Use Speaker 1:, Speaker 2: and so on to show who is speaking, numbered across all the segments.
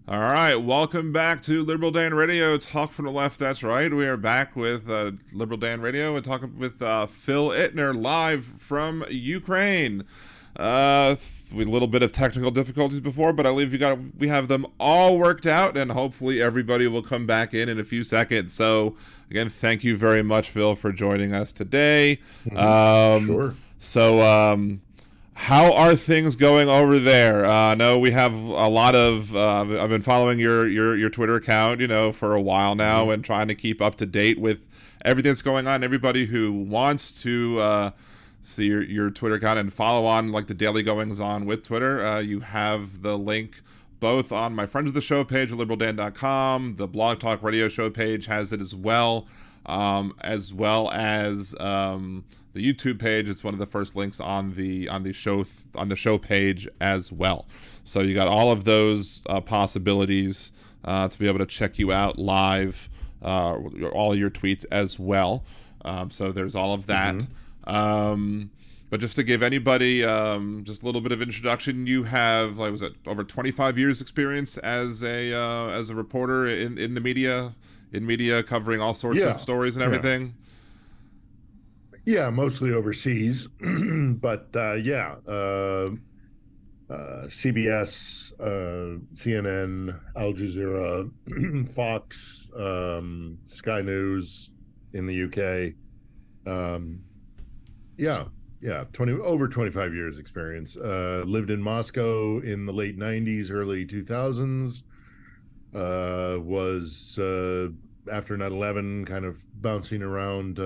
Speaker 1: All right, welcome back to Liberal Dan Radio. Talk from the left. That's right. We are back with Liberal Dan Radio and talking with Phil Ittner live from Ukraine. With a little bit of technical difficulties before, but I believe we have them all worked out, and hopefully everybody will come back in a few seconds. So again, thank you very much, Phil, for joining us today.
Speaker 2: Sure.
Speaker 1: How are things going over there? I know we have a lot of. I've been following your Twitter account, for a while now, and trying to keep up to date with everything that's going on. Everybody who wants to see your Twitter account and follow on like the daily goings on with Twitter, you have the link both on my Friends of the Show page at liberaldan.com. The Blog Talk Radio Show page has it as well as the YouTube page. It's one of the first links on the show page as well. So you got all of those possibilities to be able to check you out live, all your tweets as well. So there's all of that. But just to give anybody just a little bit of introduction, you have, like, was it over 25 years experience as a reporter in the media, covering all sorts of stories and everything?
Speaker 2: Yeah, mostly overseas, but CBS, CNN, Al Jazeera, Fox, Sky News in the UK. Over 25 years experience. Lived in Moscow in the late 90s, early 2000s. Was after 9/11 kind of bouncing around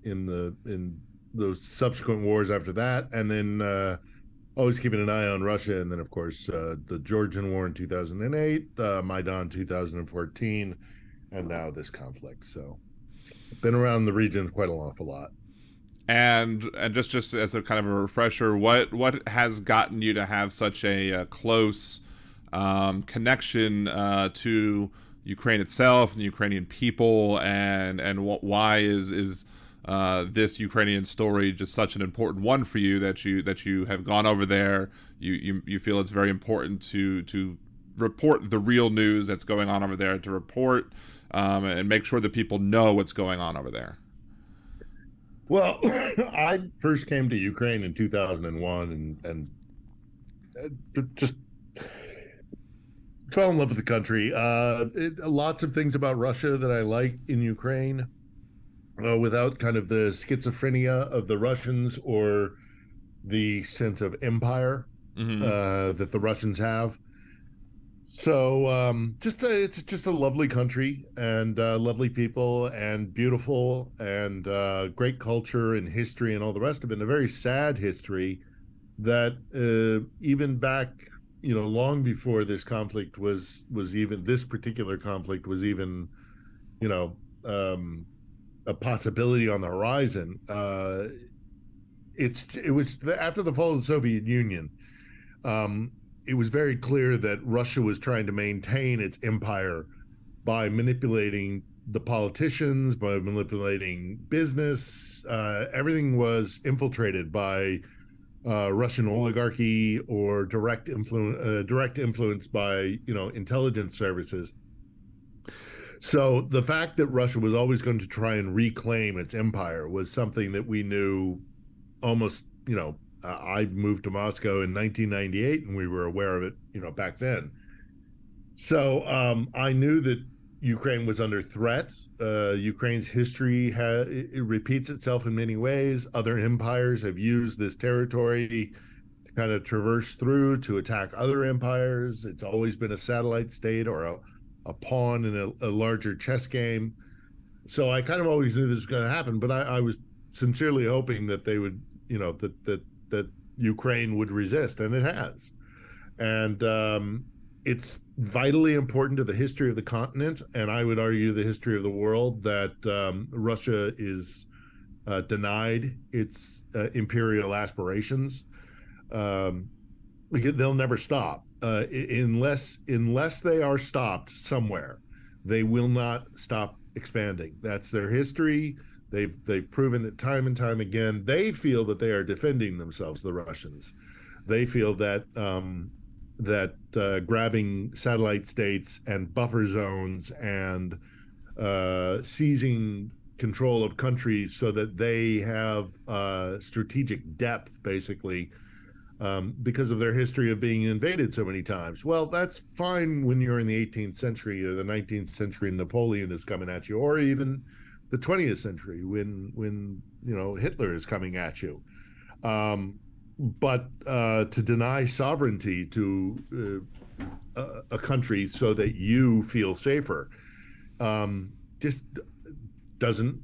Speaker 2: in those subsequent wars after that, and then always keeping an eye on Russia, and then of course the Georgian War in 2008, Maidan 2014, and now this conflict. So been around the region quite an awful lot.
Speaker 1: And just as a kind of a refresher, what has gotten you to have such a close connection to Ukraine itself and the Ukrainian people, and why is this Ukrainian story just such an important one for you that you have gone over there? You feel it's very important to report the real news that's going on over there, to report and make sure that people know what's going on over there.
Speaker 2: Well, I first came to Ukraine in 2001 and just fell in love with the country. Lots of things about Russia that I like in Ukraine, without kind of the schizophrenia of the Russians or the sense of empire that the Russians have. So it's just a lovely country, and lovely people, and beautiful, and great culture and history and all the rest of it. And a very sad history that even back, long before this conflict was even, this particular conflict was even, a possibility on the horizon. It was after the fall of the Soviet Union. It was very clear that Russia was trying to maintain its empire by manipulating the politicians, by manipulating business. Everything was infiltrated by Russian oligarchy or direct influence by intelligence services. So the fact that Russia was always going to try and reclaim its empire was something that we knew almost, I moved to Moscow in 1998, and we were aware of it, back then. So I knew that Ukraine was under threat. Ukraine's history it repeats itself in many ways. Other empires have used this territory to kind of traverse through to attack other empires. It's always been a satellite state or a pawn in a larger chess game. So I kind of always knew this was going to happen, but I was sincerely hoping that they would, that Ukraine would resist, and it has. And it's vitally important to the history of the continent, and I would argue the history of the world, that Russia is denied its imperial aspirations. They'll never stop unless they are stopped somewhere. They will not stop expanding. That's their history. They've proven it time and time again. They feel that they are defending themselves, the Russians. They feel that grabbing satellite states and buffer zones and seizing control of countries so that they have strategic depth, basically, because of their history of being invaded so many times. Well, that's fine when you're in the 18th century or the 19th century and Napoleon is coming at you, or even the 20th century when Hitler is coming at you. But to deny sovereignty to a country so that you feel safer just doesn't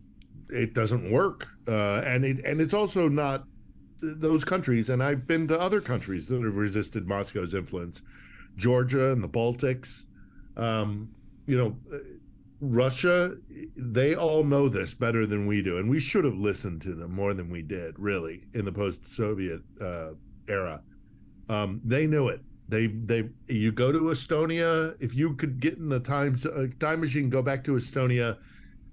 Speaker 2: it doesn't work. And it's also not those countries. And I've been to other countries that have resisted Moscow's influence, Georgia and the Baltics. Um, you know, Russia, they all know this better than we do, and we should have listened to them more than we did, really, in the post-Soviet era. They knew it. You go to Estonia. If you could get in a time machine, go back to Estonia,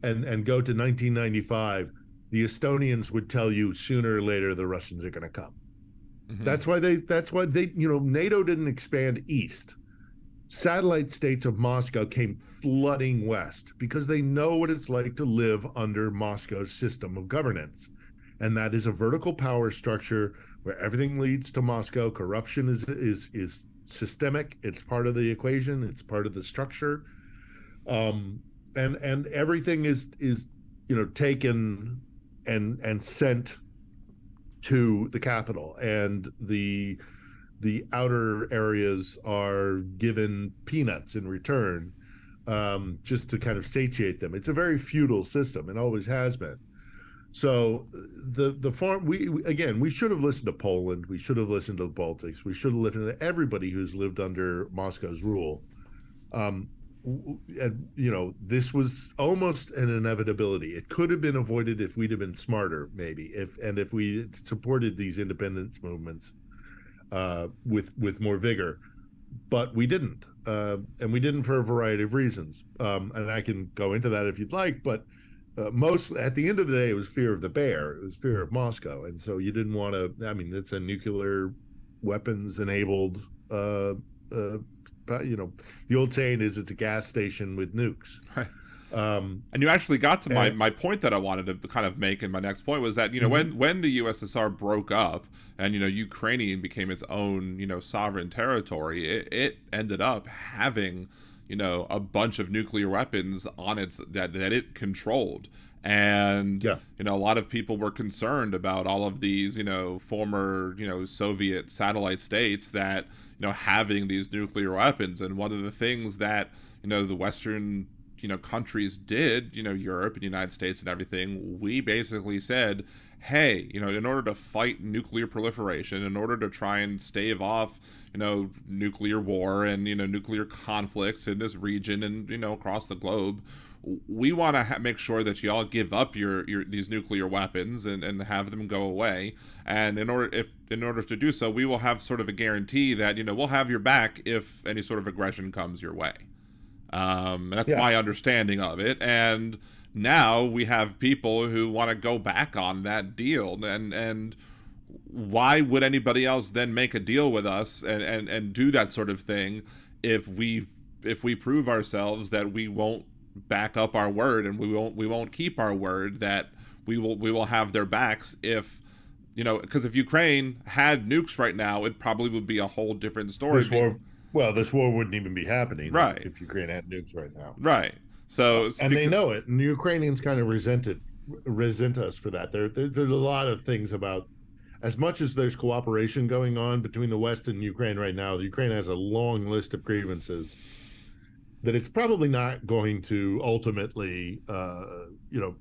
Speaker 2: and go to 1995, the Estonians would tell you sooner or later the Russians are going to come. Mm-hmm. That's why they NATO didn't expand east. Satellite states of Moscow came flooding west because they know what it's like to live under Moscow's system of governance. And that is a vertical power structure where everything leads to Moscow. Corruption is systemic. It's part of the equation. It's part of the structure. And everything is taken and sent to the capital, and the outer areas are given peanuts in return, just to kind of satiate them. It's a very feudal system and always has been. So the farm we should have listened to Poland. We should have listened to the Baltics. We should have listened to everybody who's lived under Moscow's rule. This was almost an inevitability. It could have been avoided if we'd have been smarter, maybe, if we supported these independence movements with more vigor. But we didn't, and we didn't for a variety of reasons. And I can go into that if you'd like. But most, at the end of the day, it was fear of the bear. It was fear of Moscow, and so you didn't want to. I mean, it's a nuclear weapons enabled. The old saying is it's a gas station with nukes.
Speaker 1: Right. And you actually got to my point that I wanted to kind of make in my next point was that, mm-hmm. when the USSR broke up and, Ukrainian became its own, sovereign territory, it ended up having, a bunch of nuclear weapons on that it controlled. And, a lot of people were concerned about all of these, former, Soviet satellite states that, having these nuclear weapons. And one of the things that, the Western, countries did, Europe and the United States and everything, we basically said, hey, in order to fight nuclear proliferation, in order to try and stave off, nuclear war and, nuclear conflicts in this region and, across the globe, we want to make sure that y'all give up your these nuclear weapons and have them go away. And in order to do so, we will have sort of a guarantee that, we'll have your back if any sort of aggression comes your way. That's my understanding of it. And now we have people who want to go back on that deal. And why would anybody else then make a deal with us and do that sort of thing if we prove ourselves that we won't back up our word and we won't keep our word, that we will have their backs if because if Ukraine had nukes right now, it probably would be a whole different story.
Speaker 2: This war wouldn't even be happening,
Speaker 1: right,
Speaker 2: if Ukraine had nukes right now.
Speaker 1: Right. So
Speaker 2: and they know it, and the Ukrainians kind of resent us for that. There's a lot of things about, as much as there's cooperation going on between the West and Ukraine right now, the Ukraine has a long list of grievances that it's probably not going to ultimately,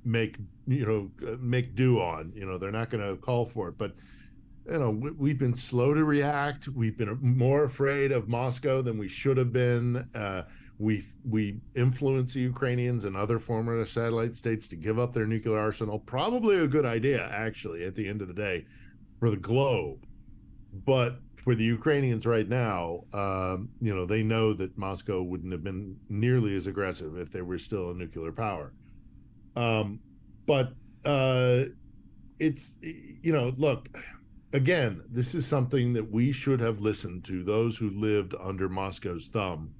Speaker 2: make do on. They're not going to call for it. But, we've been slow to react. We've been more afraid of Moscow than we should have been. We influence the Ukrainians and other former satellite states to give up their nuclear arsenal. Probably a good idea, actually, at the end of the day, for the globe. But for the Ukrainians right now, they know that Moscow wouldn't have been nearly as aggressive if they were still a nuclear power. But it's, look, again, this is something that we should have listened to those who lived under Moscow's thumb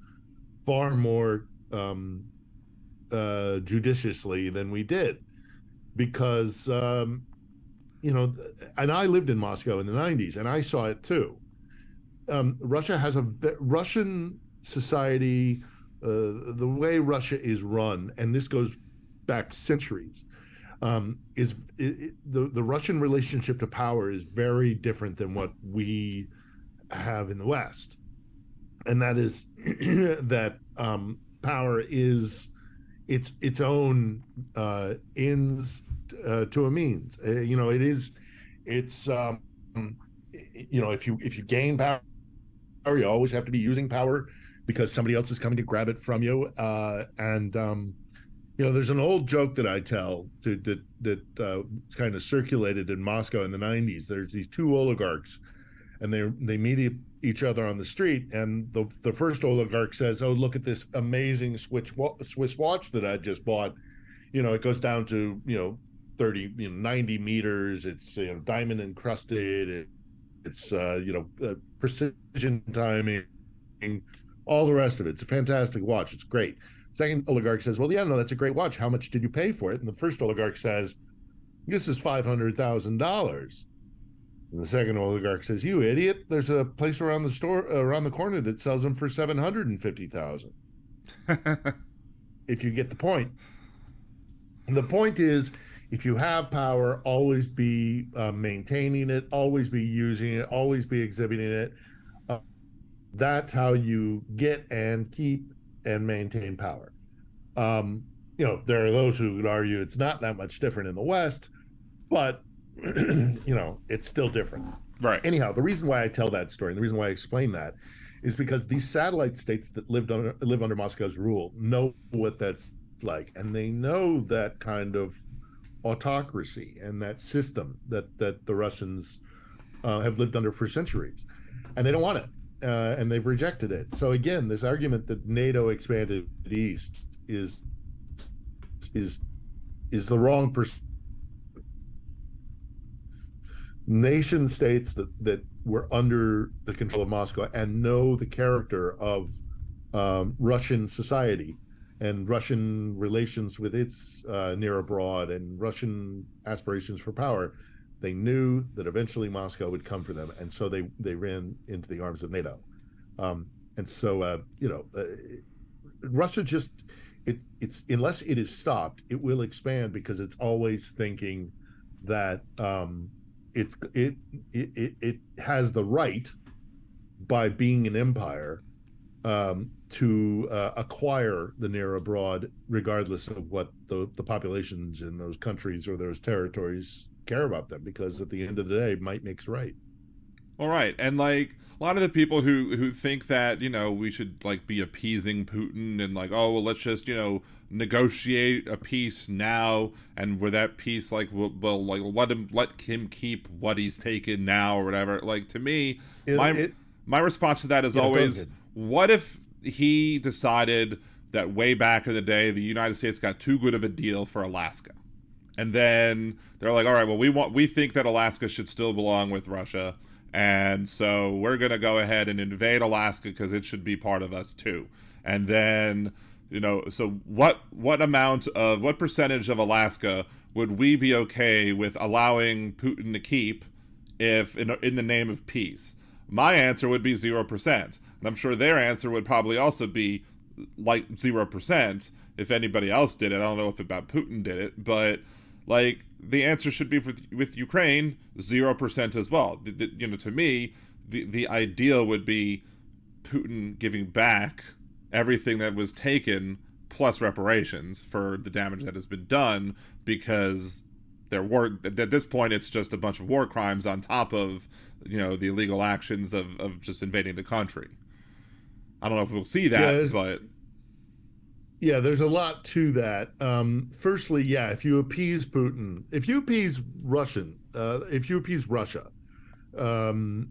Speaker 2: far more judiciously than we did, because and I lived in Moscow in the 90s, and I saw it too. Russia has Russian society, the way Russia is run, and this goes back centuries. The Russian relationship to power is very different than what we have in the West, and that is that power is its own ends to a means. It is it's if you gain power, you always have to be using power because somebody else is coming to grab it from you. And there's an old joke that I tell that kind of circulated in Moscow in the 90s. There's these two oligarchs, and they meet each other on the street, and the first oligarch says, "Oh, look at this amazing Swiss watch that I just bought. It goes down to 30 90 meters. It's diamond encrusted. It's precision timing, all the rest of it. It's a fantastic watch. It's great." Second oligarch says, "Well, yeah, no, that's a great watch. How much did you pay for it?" And the first oligarch says, "This is $500,000. And the second oligarch says, "You idiot! There's a place around the corner that sells them for $750,000." If you get the point. And the point is, if you have power, always be maintaining it, always be using it, always be exhibiting it. That's how you get and keep and maintain power. There are those who would argue it's not that much different in the West, but it's still different.
Speaker 1: Right.
Speaker 2: Anyhow, the reason why I tell that story and the reason why I explain that is because these satellite states that live under Moscow's rule know what that's like, and they know that kind of autocracy and that system that the Russians have lived under for centuries, and they don't want it, and they've rejected it. So again, this argument that NATO expanded east is the wrong perspective. Nation states that were under the control of Moscow and know the character of Russian society and Russian relations with its near abroad and Russian aspirations for power, they knew that eventually Moscow would come for them, and so they ran into the arms of NATO. And so Russia just it's unless it is stopped, it will expand because it's always thinking that it has the right, by being an empire, to acquire the near abroad, regardless of what the populations in those countries or those territories care about them, because at the end of the day, might makes right.
Speaker 1: All right, and like a lot of the people who think that we should like be appeasing Putin and like, oh well, let's just negotiate a peace now, and with that peace like we'll like let him keep what he's taken now or whatever. Like, to me, my response to that is always, what if he decided that way back in the day the United States got too good of a deal for Alaska, and then they're like, all right, well we think that Alaska should still belong with Russia. And so we're going to go ahead and invade Alaska because it should be part of us too. And then, so what percentage of Alaska would we be okay with allowing Putin to keep if in the name of peace? My answer would be 0%. And I'm sure their answer would probably also be like 0% if anybody else did it. I don't know if about Putin did it, but like, the answer should be with Ukraine 0% as well. To me, the ideal would be Putin giving back everything that was taken plus reparations for the damage that has been done, because at this point it's just a bunch of war crimes on top of the illegal actions of just invading the country. I don't know if we'll see that, but
Speaker 2: yeah, there's a lot to that. Firstly, yeah, if you appease Putin, if you appease Russia,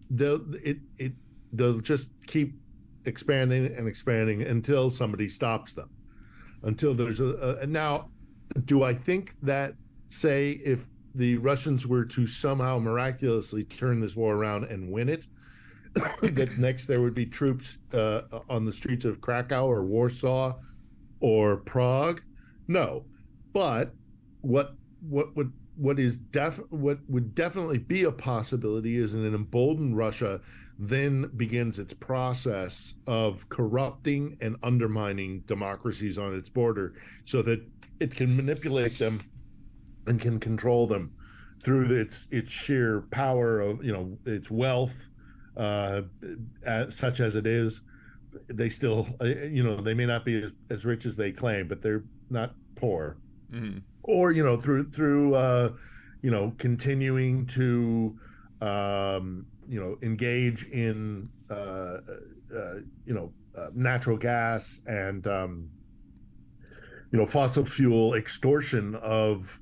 Speaker 2: they'll just keep expanding and expanding until somebody stops them. Until there's now, do I think that, say, if the Russians were to somehow miraculously turn this war around and win it, that next there would be troops on the streets of Krakow or Warsaw or Prague. No, but what what would definitely be a possibility is an emboldened Russia then begins its process of corrupting and undermining democracies on its border so that it can manipulate them and can control them through its sheer power of its wealth, uh, such as it is. They still they may not be as rich as they claim, but they're not poor.
Speaker 1: Mhm.
Speaker 2: Or through continuing to engage in natural gas and fossil fuel extortion of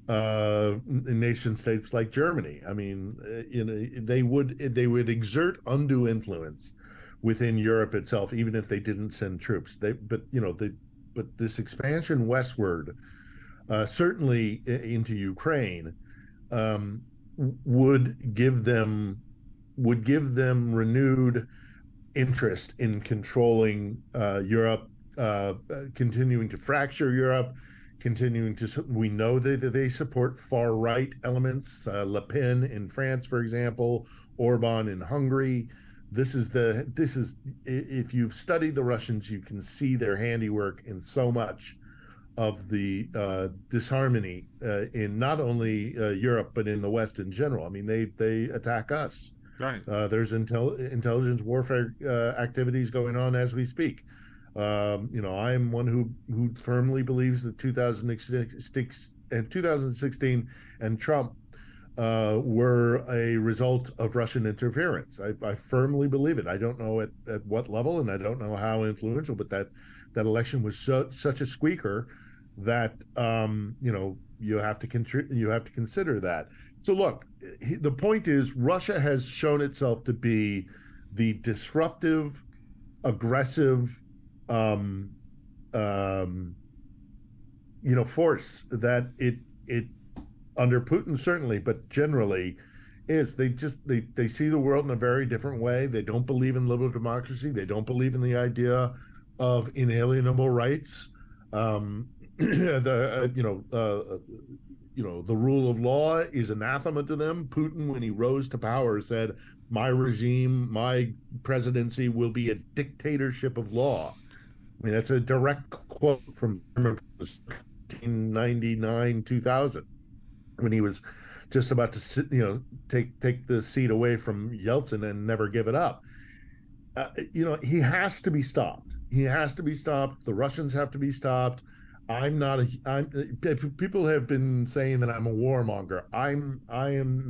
Speaker 2: nation states like Germany. I mean, they would exert undue influence within Europe itself, even if they didn't send troops. But this expansion westward, certainly into Ukraine, um, would give them renewed interest in controlling Europe, continuing to fracture Europe, continuing to. We know that they support far right elements. Le Pen in France, for example, Orban in Hungary. This is if you've studied the Russians, you can see their handiwork in so much of the disharmony in not only Europe but in the West in general. I mean, they attack us.
Speaker 1: Right.
Speaker 2: There's intelligence warfare activities going on as we speak. I am one who firmly believes that 2006 and 2016 and Trump were a result of Russian interference. I firmly believe it. I don't know at what level, and I don't know how influential, but that election was such a squeaker that you have to consider that. So look, the point is Russia has shown itself to be the disruptive, aggressive, um, um, force that it under Putin certainly, but generally is. They see the world in a very different way. They don't believe in liberal democracy. They don't believe in the idea of inalienable rights. The the rule of law is anathema to them. Putin, when he rose to power, said, "My regime, my presidency will be a dictatorship of law." I mean, that's a direct quote from 1999, 2000, when he was just about to take the seat away from Yeltsin and never give it up. He has to be stopped. He has to be stopped. The Russians have to be stopped. I'm not a. People have been saying that I'm a warmonger. I am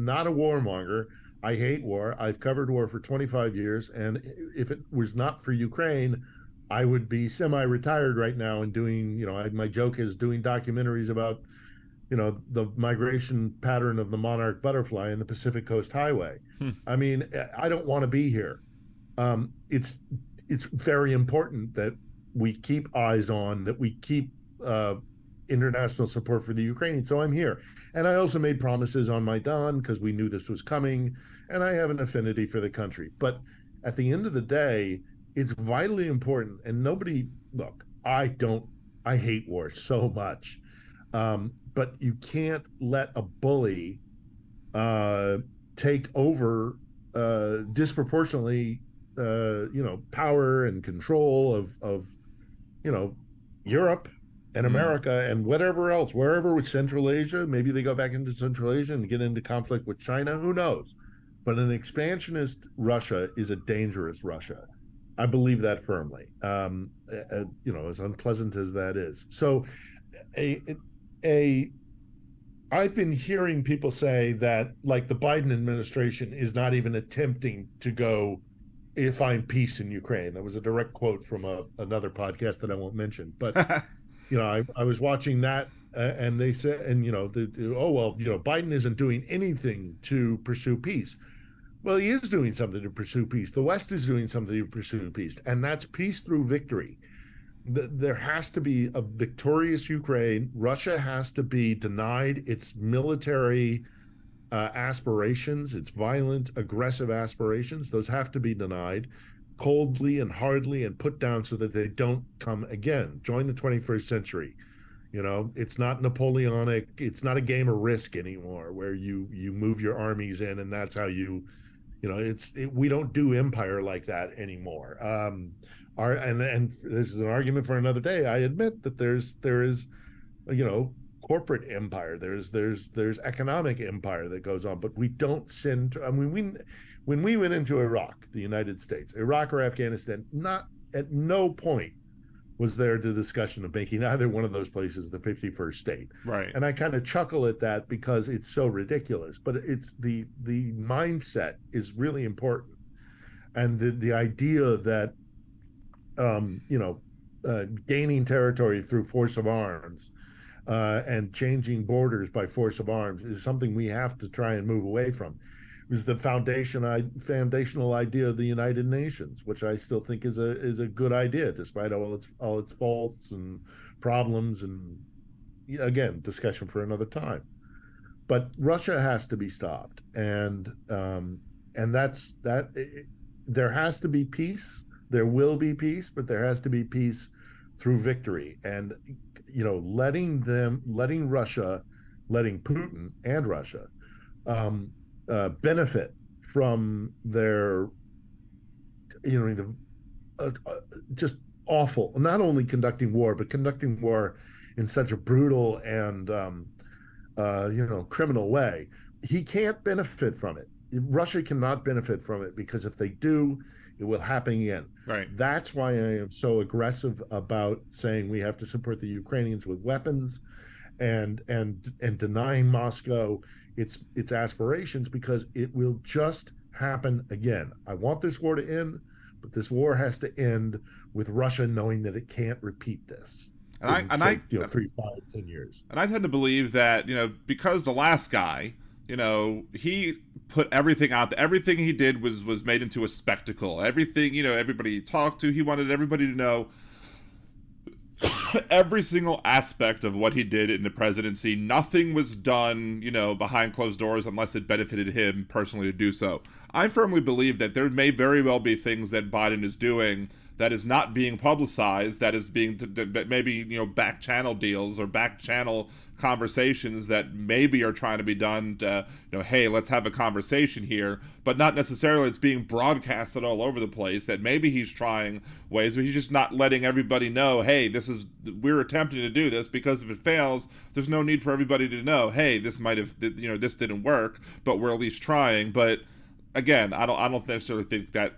Speaker 2: not a warmonger. I hate war. I've covered war for 25 years, and if it was not for Ukraine, I would be semi-retired right now and doing. My joke is doing documentaries about the migration pattern of the monarch butterfly in the Pacific Coast Highway. I mean, I don't want to be here. It's very important that we keep eyes on, that we keep international support for the Ukrainians. So I'm here. And I also made promises on Maidan because we knew this was coming, and I have an affinity for the country. But at the end of the day, it's vitally important. And look, I hate war so much. But you can't let a bully take over disproportionately, power and control of Europe and America and whatever else, wherever with Central Asia. Maybe they go back into Central Asia and get into conflict with China. Who knows? But an expansionist Russia is a dangerous Russia. I believe that firmly. As unpleasant as that is. So, I've been hearing people say that, like, the Biden administration is not even attempting to go find peace in Ukraine. That was a direct quote from another podcast that I won't mention. But I was watching that, and they said, and Biden isn't doing anything to pursue peace. Well, he is doing something to pursue peace. The West is doing something to pursue peace, and that's peace through victory. there has to be a victorious Ukraine. Russia has to be denied its military aspirations, its violent, aggressive aspirations. Those have to be denied coldly and hardly and put down so that they don't come again. Join the 21st century. You know, it's not Napoleonic. It's not a game of Risk anymore, where you move your armies in and that's how you know we don't do empire like that anymore. Our and this is an argument for another day. I admit that there is you know corporate empire. There's economic empire that goes on, but we don't send. I mean, when we went into Iraq, the United States, Iraq or Afghanistan, not at no point was there the discussion of making either one of those places the 51st state.
Speaker 1: Right.
Speaker 2: And I kind of chuckle at that because it's so ridiculous, but it's the mindset is really important. And the idea that you know gaining territory through force of arms and changing borders by force of arms is something we have to try and move away from. It was the foundational idea of the United Nations, which I still think is a good idea, despite all its faults and problems. And again, discussion for another time. But Russia has to be stopped, and that's that. There has to be peace. There will be peace, but there has to be peace through victory. And you know, letting Russia, letting Putin and Russia benefit from their, you know, just awful, not only conducting war, but conducting war in such a brutal and you know criminal way. He can't benefit from it. Russia cannot benefit from it because if they do, it will happen again.
Speaker 1: Right.
Speaker 2: That's why I am so aggressive about saying we have to support the Ukrainians with weapons and denying Moscow its aspirations, because it will just happen again. I want this war to end, but this war has to end with Russia knowing that it can't repeat this.
Speaker 1: And
Speaker 2: you know, 3, 5, 10 years.
Speaker 1: And I tend to believe that, you know, because the last guy, you know, he put everything out there. Everything he did was made into a spectacle. Everything, you know, everybody he talked to, he wanted everybody to know every single aspect of what he did in the presidency. Nothing was done, you know, behind closed doors unless it benefited him personally to do so. I firmly believe that there may very well be things that Biden is doing that is not being publicized, that is being maybe, you know, back channel deals or back channel conversations that maybe are trying to be done to, you know, hey, let's have a conversation here, but not necessarily it's being broadcasted all over the place. That maybe he's trying ways, but he's just not letting everybody know, hey, we're attempting to do this, because if it fails, there's no need for everybody to know, hey, this might have, you know, this didn't work, but we're at least trying. But again, I don't necessarily think that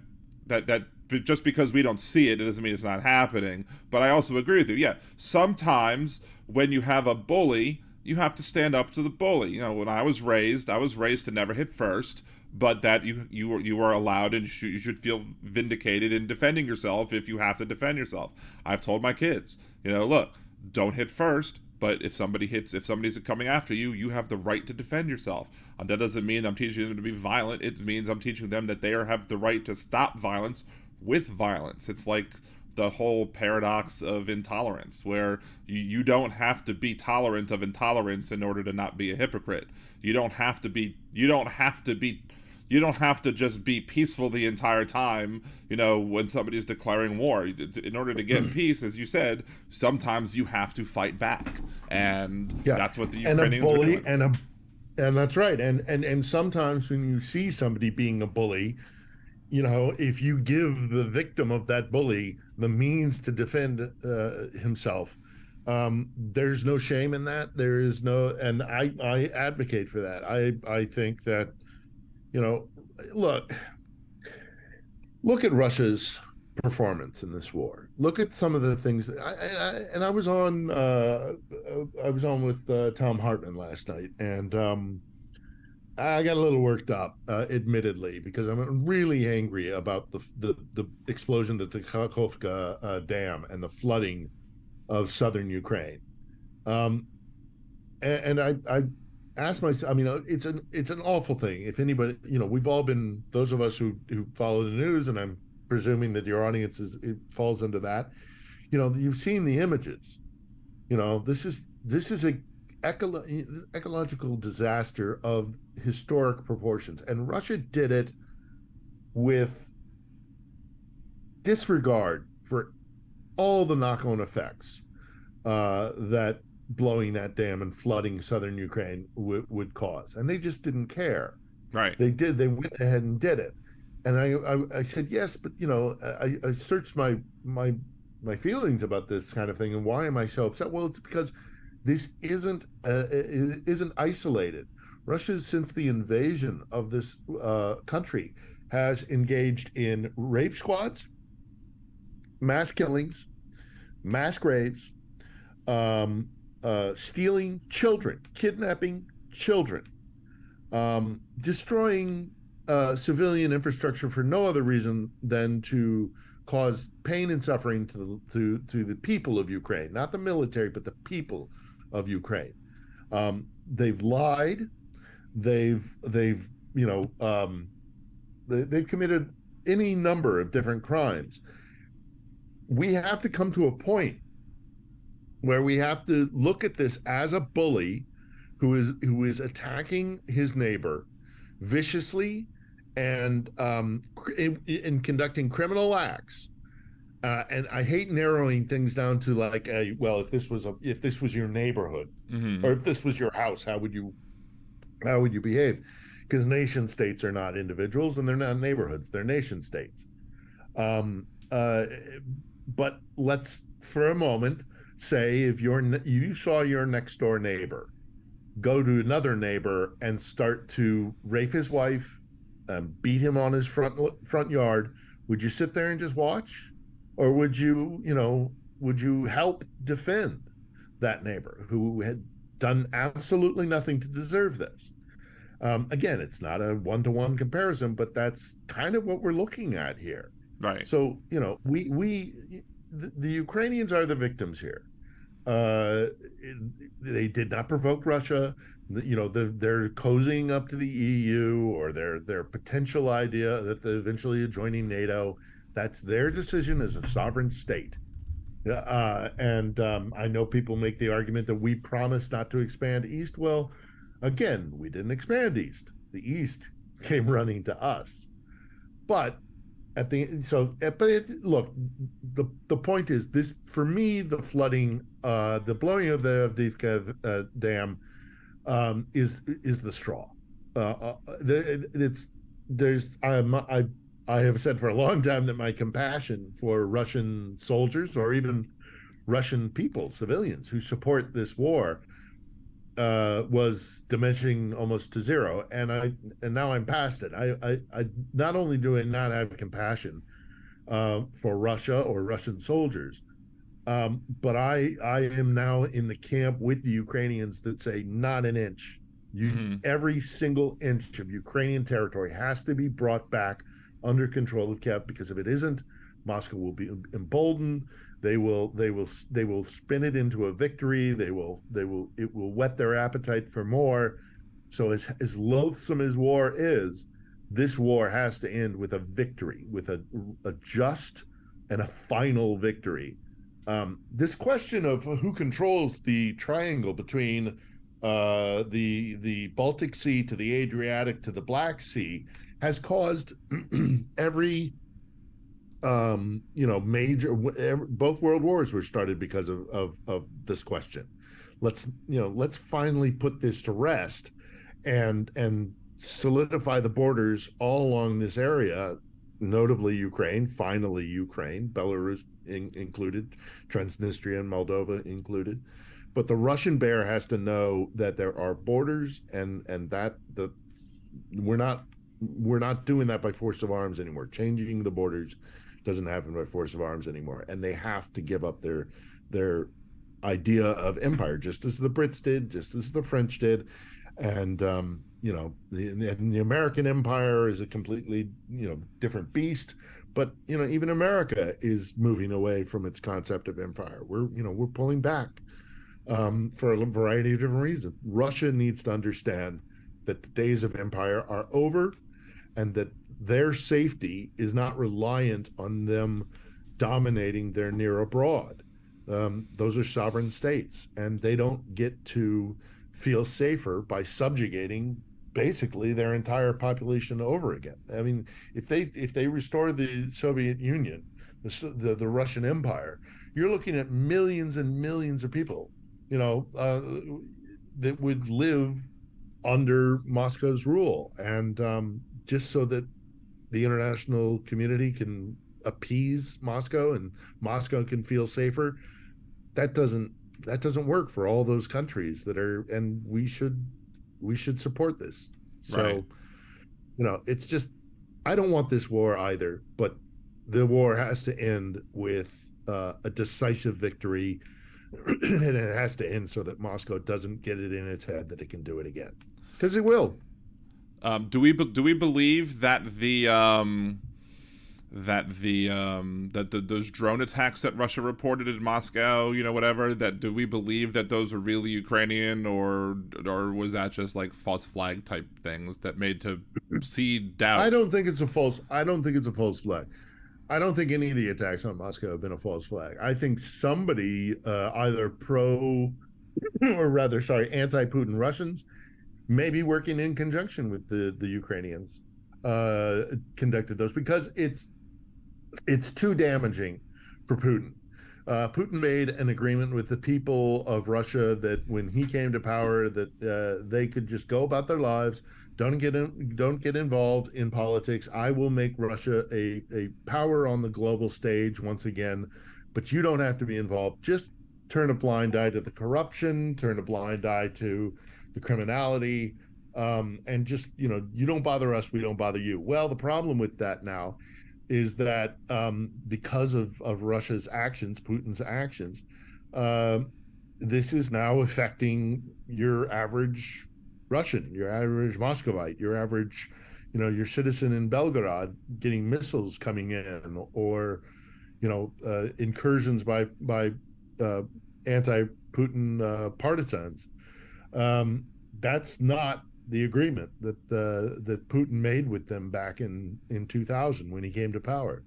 Speaker 1: just because we don't see it, it doesn't mean it's not happening. But I also agree with you. Yeah, sometimes when you have a bully, you have to stand up to the bully. You know, when I was raised to never hit first, but that you are allowed and you should feel vindicated in defending yourself if you have to defend yourself. I've told my kids, you know, look, don't hit first. But if somebody's coming after you, you have the right to defend yourself. And that doesn't mean I'm teaching them to be violent. It means I'm teaching them that they have the right to stop violence with violence. It's like the whole paradox of intolerance, where you don't have to be tolerant of intolerance in order to not be a hypocrite. You don't have to just be peaceful the entire time, you know, when somebody's declaring war. In order to get peace, as you said, sometimes you have to fight back. And that's what the Ukrainians are doing.
Speaker 2: And that's right. And sometimes when you see somebody being a bully, you know, if you give the victim of that bully the means to defend himself, there's no shame in that. There is no, and I advocate for that. I think that, you know, look at Russia's performance in this war. Look at some of the things that I was on with Tom Hartman last night, and I got a little worked up, admittedly, because I'm really angry about the explosion at the Kakhovka dam and the flooding of southern Ukraine. And I asked myself, I mean, it's an awful thing. If anybody, you know, we've all been, those of us who follow the news, and I'm presuming that your audience it falls into that. You've seen the images. This is a ecological disaster of historic proportions, and Russia did it with disregard for all the knock-on effects that blowing that dam and flooding southern Ukraine would cause, and they just didn't care.
Speaker 1: Right.
Speaker 2: They went ahead and did it, and I said yes, but I searched my feelings about this kind of thing, and why am I so upset? Well, it's because this isn't isolated. Russia, since the invasion of this country, has engaged in rape squads, mass killings, mass graves, stealing children, kidnapping children, destroying civilian infrastructure for no other reason than to cause pain and suffering to the people of Ukraine, not the military, but the people of Ukraine. They've lied. They've committed any number of different crimes. We have to come to a point where we have to look at this as a bully who is attacking his neighbor viciously and in conducting criminal acts. And I hate narrowing things down to like, well, if this was your neighborhood,
Speaker 1: Mm-hmm.
Speaker 2: or if this was your house, how would you behave? Because nation states are not individuals, and they're not neighborhoods; they're nation states. But let's, for a moment, say if you saw your next door neighbor go to another neighbor and start to rape his wife, beat him on his front yard, would you sit there and just watch, or would you help defend that neighbor who had done absolutely nothing to deserve this? Again, it's not a one-to-one comparison, but that's kind of what we're looking at here.
Speaker 1: Right.
Speaker 2: So, the Ukrainians are the victims here. They did not provoke Russia. They're cozying up to the EU, or their potential idea that they're eventually joining NATO. That's their decision as a sovereign state. And I know people make the argument that we promised not to expand east. Well, again, we didn't expand east. The east came running to us. But look, the point is this: for me, the flooding, the blowing of the Avdiivka dam, is the straw. I have said for a long time that my compassion for Russian soldiers, or even Russian people, civilians who support this war, was diminishing almost to zero, and now I'm past it. I not only do I not have compassion for Russia or Russian soldiers, but I am now in the camp with the Ukrainians that say not an inch. Every single inch of Ukrainian territory has to be brought back under control of Kiev, because if it isn't, Moscow will be emboldened. They will spin it into a victory. It will whet their appetite for more. So as loathsome as war is, this war has to end with a victory, with a just and a final victory. This question of who controls the triangle between the Baltic Sea to the Adriatic to the Black Sea has caused every major, both world wars were started because of this question. Let's finally put this to rest and solidify the borders all along this area, notably Ukraine, finally Ukraine, Belarus included, Transnistria and Moldova included. But the Russian bear has to know that there are borders, and that we're not doing that by force of arms anymore. Changing the borders doesn't happen by force of arms anymore, and they have to give up their idea of empire, just as the Brits did, just as the French did. And the American empire is a completely different beast. But even America is moving away from its concept of empire. We're pulling back for a variety of different reasons. Russia needs to understand that the days of empire are over, and that their safety is not reliant on them dominating their near abroad. Those are sovereign states, and they don't get to feel safer by subjugating basically their entire population over again. I mean, if they restore the Soviet Union, the Russian Empire, you're looking at millions and millions of people, you know, that would live under Moscow's rule, and just so that the international community can appease Moscow and Moscow can feel safer. That doesn't that doesn't work for all those countries that are, and we should support this.
Speaker 1: Right.
Speaker 2: So, it's just, I don't want this war either, but the war has to end with a decisive victory, and it has to end so that Moscow doesn't get it in its head that it can do it again, because it will.
Speaker 1: Do we believe that those drone attacks that Russia reported in Moscow, whatever, that do we believe that those are really Ukrainian, or was that just like false flag type things that made to seed doubt?
Speaker 2: I don't think it's a false flag. I don't think any of the attacks on Moscow have been a false flag. I think somebody, either pro or rather, sorry, anti-Putin Russians, may be working in conjunction with the Ukrainians, conducted those, because it's too damaging for Putin. Putin made an agreement with the people of Russia that when he came to power, that they could just go about their lives, don't get involved in politics. I will make Russia a power on the global stage once again, but you don't have to be involved. Just turn a blind eye to the corruption, turn a blind eye to the criminality, and just, you don't bother us, we don't bother you. Well, the problem with that now is that, because of Russia's actions, Putin's actions, this is now affecting your average Russian, your average Muscovite, your average, your citizen in Belgorod getting missiles coming in, or incursions by anti-Putin partisans. That's not the agreement that Putin made with them back in 2000 when he came to power.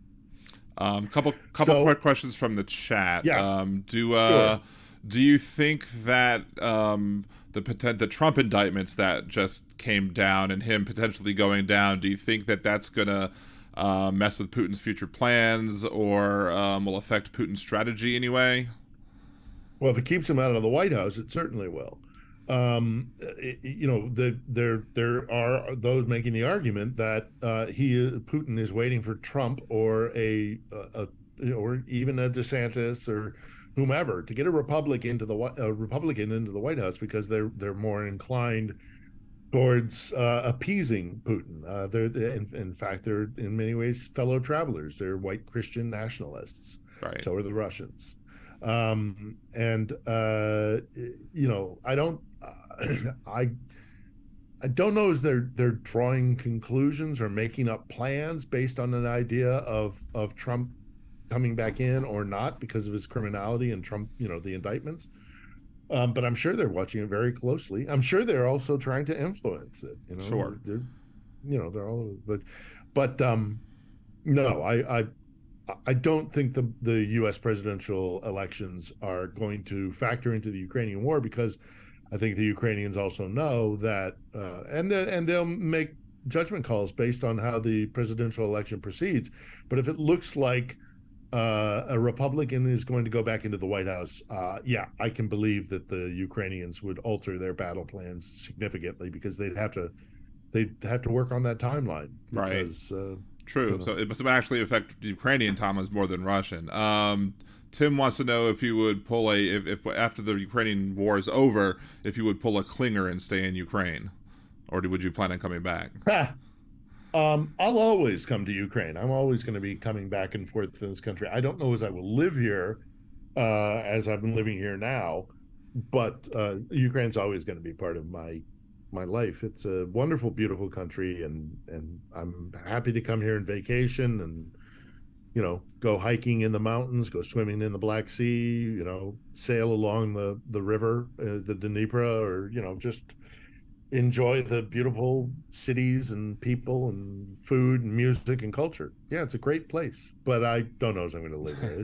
Speaker 1: Couple
Speaker 2: So,
Speaker 1: quick questions from the chat.
Speaker 2: yeah, sure.
Speaker 1: Do you think that the Trump indictments that just came down and him potentially going down, do you think that that's gonna mess with Putin's future plans, or will affect Putin's strategy anyway?
Speaker 2: Well, if it keeps him out of the White House, it certainly will. There are those making the argument that Putin is waiting for Trump or or even a DeSantis or whomever to get a Republican into the White House, because they're more inclined towards appeasing Putin. In fact, they're in many ways fellow travelers. They're white Christian nationalists.
Speaker 1: Right.
Speaker 2: So are the Russians. And I don't I I don't know as they're drawing conclusions or making up plans based on an idea of Trump coming back in or not because of his criminality and Trump, the indictments. But I'm sure they're watching it very closely. I'm sure they're also trying to influence it.
Speaker 1: Sure.
Speaker 2: They're all, but no, I don't think the U.S. presidential elections are going to factor into the Ukrainian war, because I think the Ukrainians also know that, and they'll make judgment calls based on how the presidential election proceeds. But if it looks like a Republican is going to go back into the White House, yeah, I can believe that the Ukrainians would alter their battle plans significantly, because they'd have to work on that timeline.
Speaker 1: Right.
Speaker 2: Because,
Speaker 1: True. So it must actually affect Ukrainian timelines more than Russian. Tim wants to know if you would pull if after the Ukrainian war is over, if you would pull a Klinger and stay in Ukraine, or would you plan on coming back?
Speaker 2: I'll always come to Ukraine. I'm always going to be coming back and forth to this country. I don't know as I will live here, as I've been living here now, but Ukraine's always going to be part of my life. It's a wonderful, beautiful country, and I'm happy to come here on vacation and go hiking in the mountains, go swimming in the Black Sea, sail along the river, the Dnipro, or just enjoy the beautiful cities and people and food and music and culture. Yeah, it's a great place, but I don't know if I'm going to live there.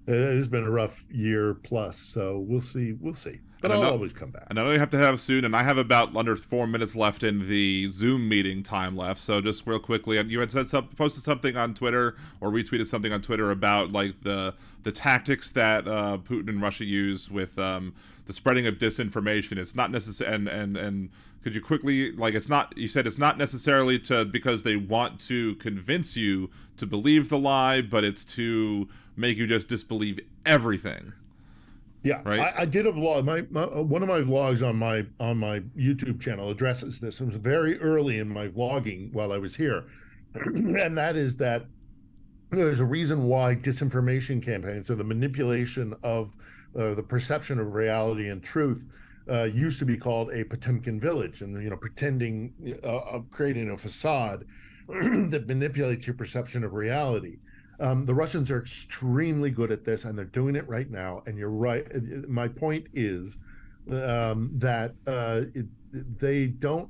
Speaker 2: It has been a rough year plus, so we'll see. We'll see. But
Speaker 1: And I
Speaker 2: I'll
Speaker 1: know,
Speaker 2: always come back.
Speaker 1: and I know you have to have soon, and I have about under 4 minutes left in the Zoom meeting time left. So just real quickly, you had posted something on Twitter or retweeted something on Twitter about like the tactics that Putin and Russia use with the spreading of disinformation. It's not necessary, and could you quickly, like, it's not, you said it's not necessarily because they want to convince you to believe the lie, but it's to make you just disbelieve everything.
Speaker 2: Yeah,
Speaker 1: Right.
Speaker 2: I did a vlog. One of my vlogs on my YouTube channel addresses this. It was very early in my vlogging while I was here, and that is that there's a reason why disinformation campaigns or the manipulation of the perception of reality and truth used to be called a Potemkin village, and pretending of creating a facade that manipulates your perception of reality. The Russians are extremely good at this, and they're doing it right now. And you're right. My point is that they don't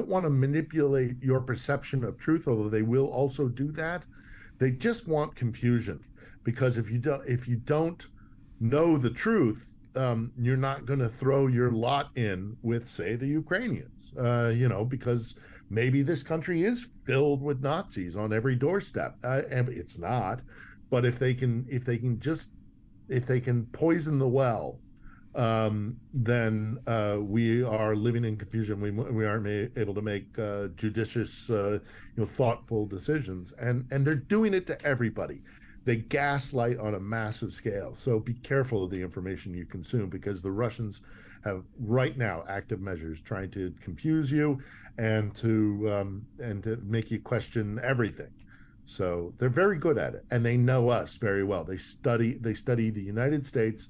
Speaker 2: want to manipulate your perception of truth, although they will also do that. They just want confusion, because if you don't know the truth, you're not going to throw your lot in with, say, the Ukrainians. Because maybe this country is filled with Nazis on every doorstep. And it's not. But if they can poison the well, then we are living in confusion. We aren't able to make judicious, thoughtful decisions. And they're doing it to everybody. They gaslight on a massive scale. So be careful of the information you consume, because the Russians have right now active measures trying to confuse you and to make you question everything. So they're very good at it, and they know us very well. They study the United States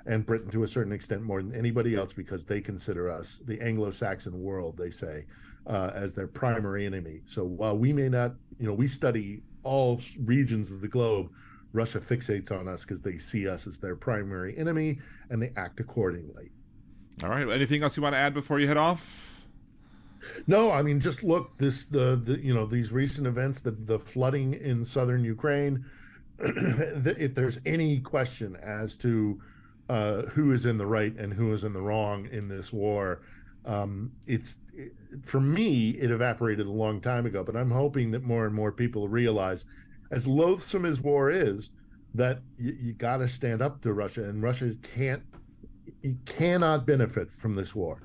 Speaker 2: and Britain to a certain extent more than anybody else, because they consider us, the Anglo-Saxon world, they say, as their primary enemy. So while we may not, we study all regions of the globe, Russia fixates on us because they see us as their primary enemy, and they act accordingly.
Speaker 1: All right. Anything else you want to add before you head off?
Speaker 2: No, I mean, just look, these recent events, the flooding in southern Ukraine. If there's any question as to who is in the right and who is in the wrong in this war, for me, it evaporated a long time ago. But I'm hoping that more and more people realize, as loathsome as war is, that you got to stand up to Russia, and Russia cannot benefit from this war,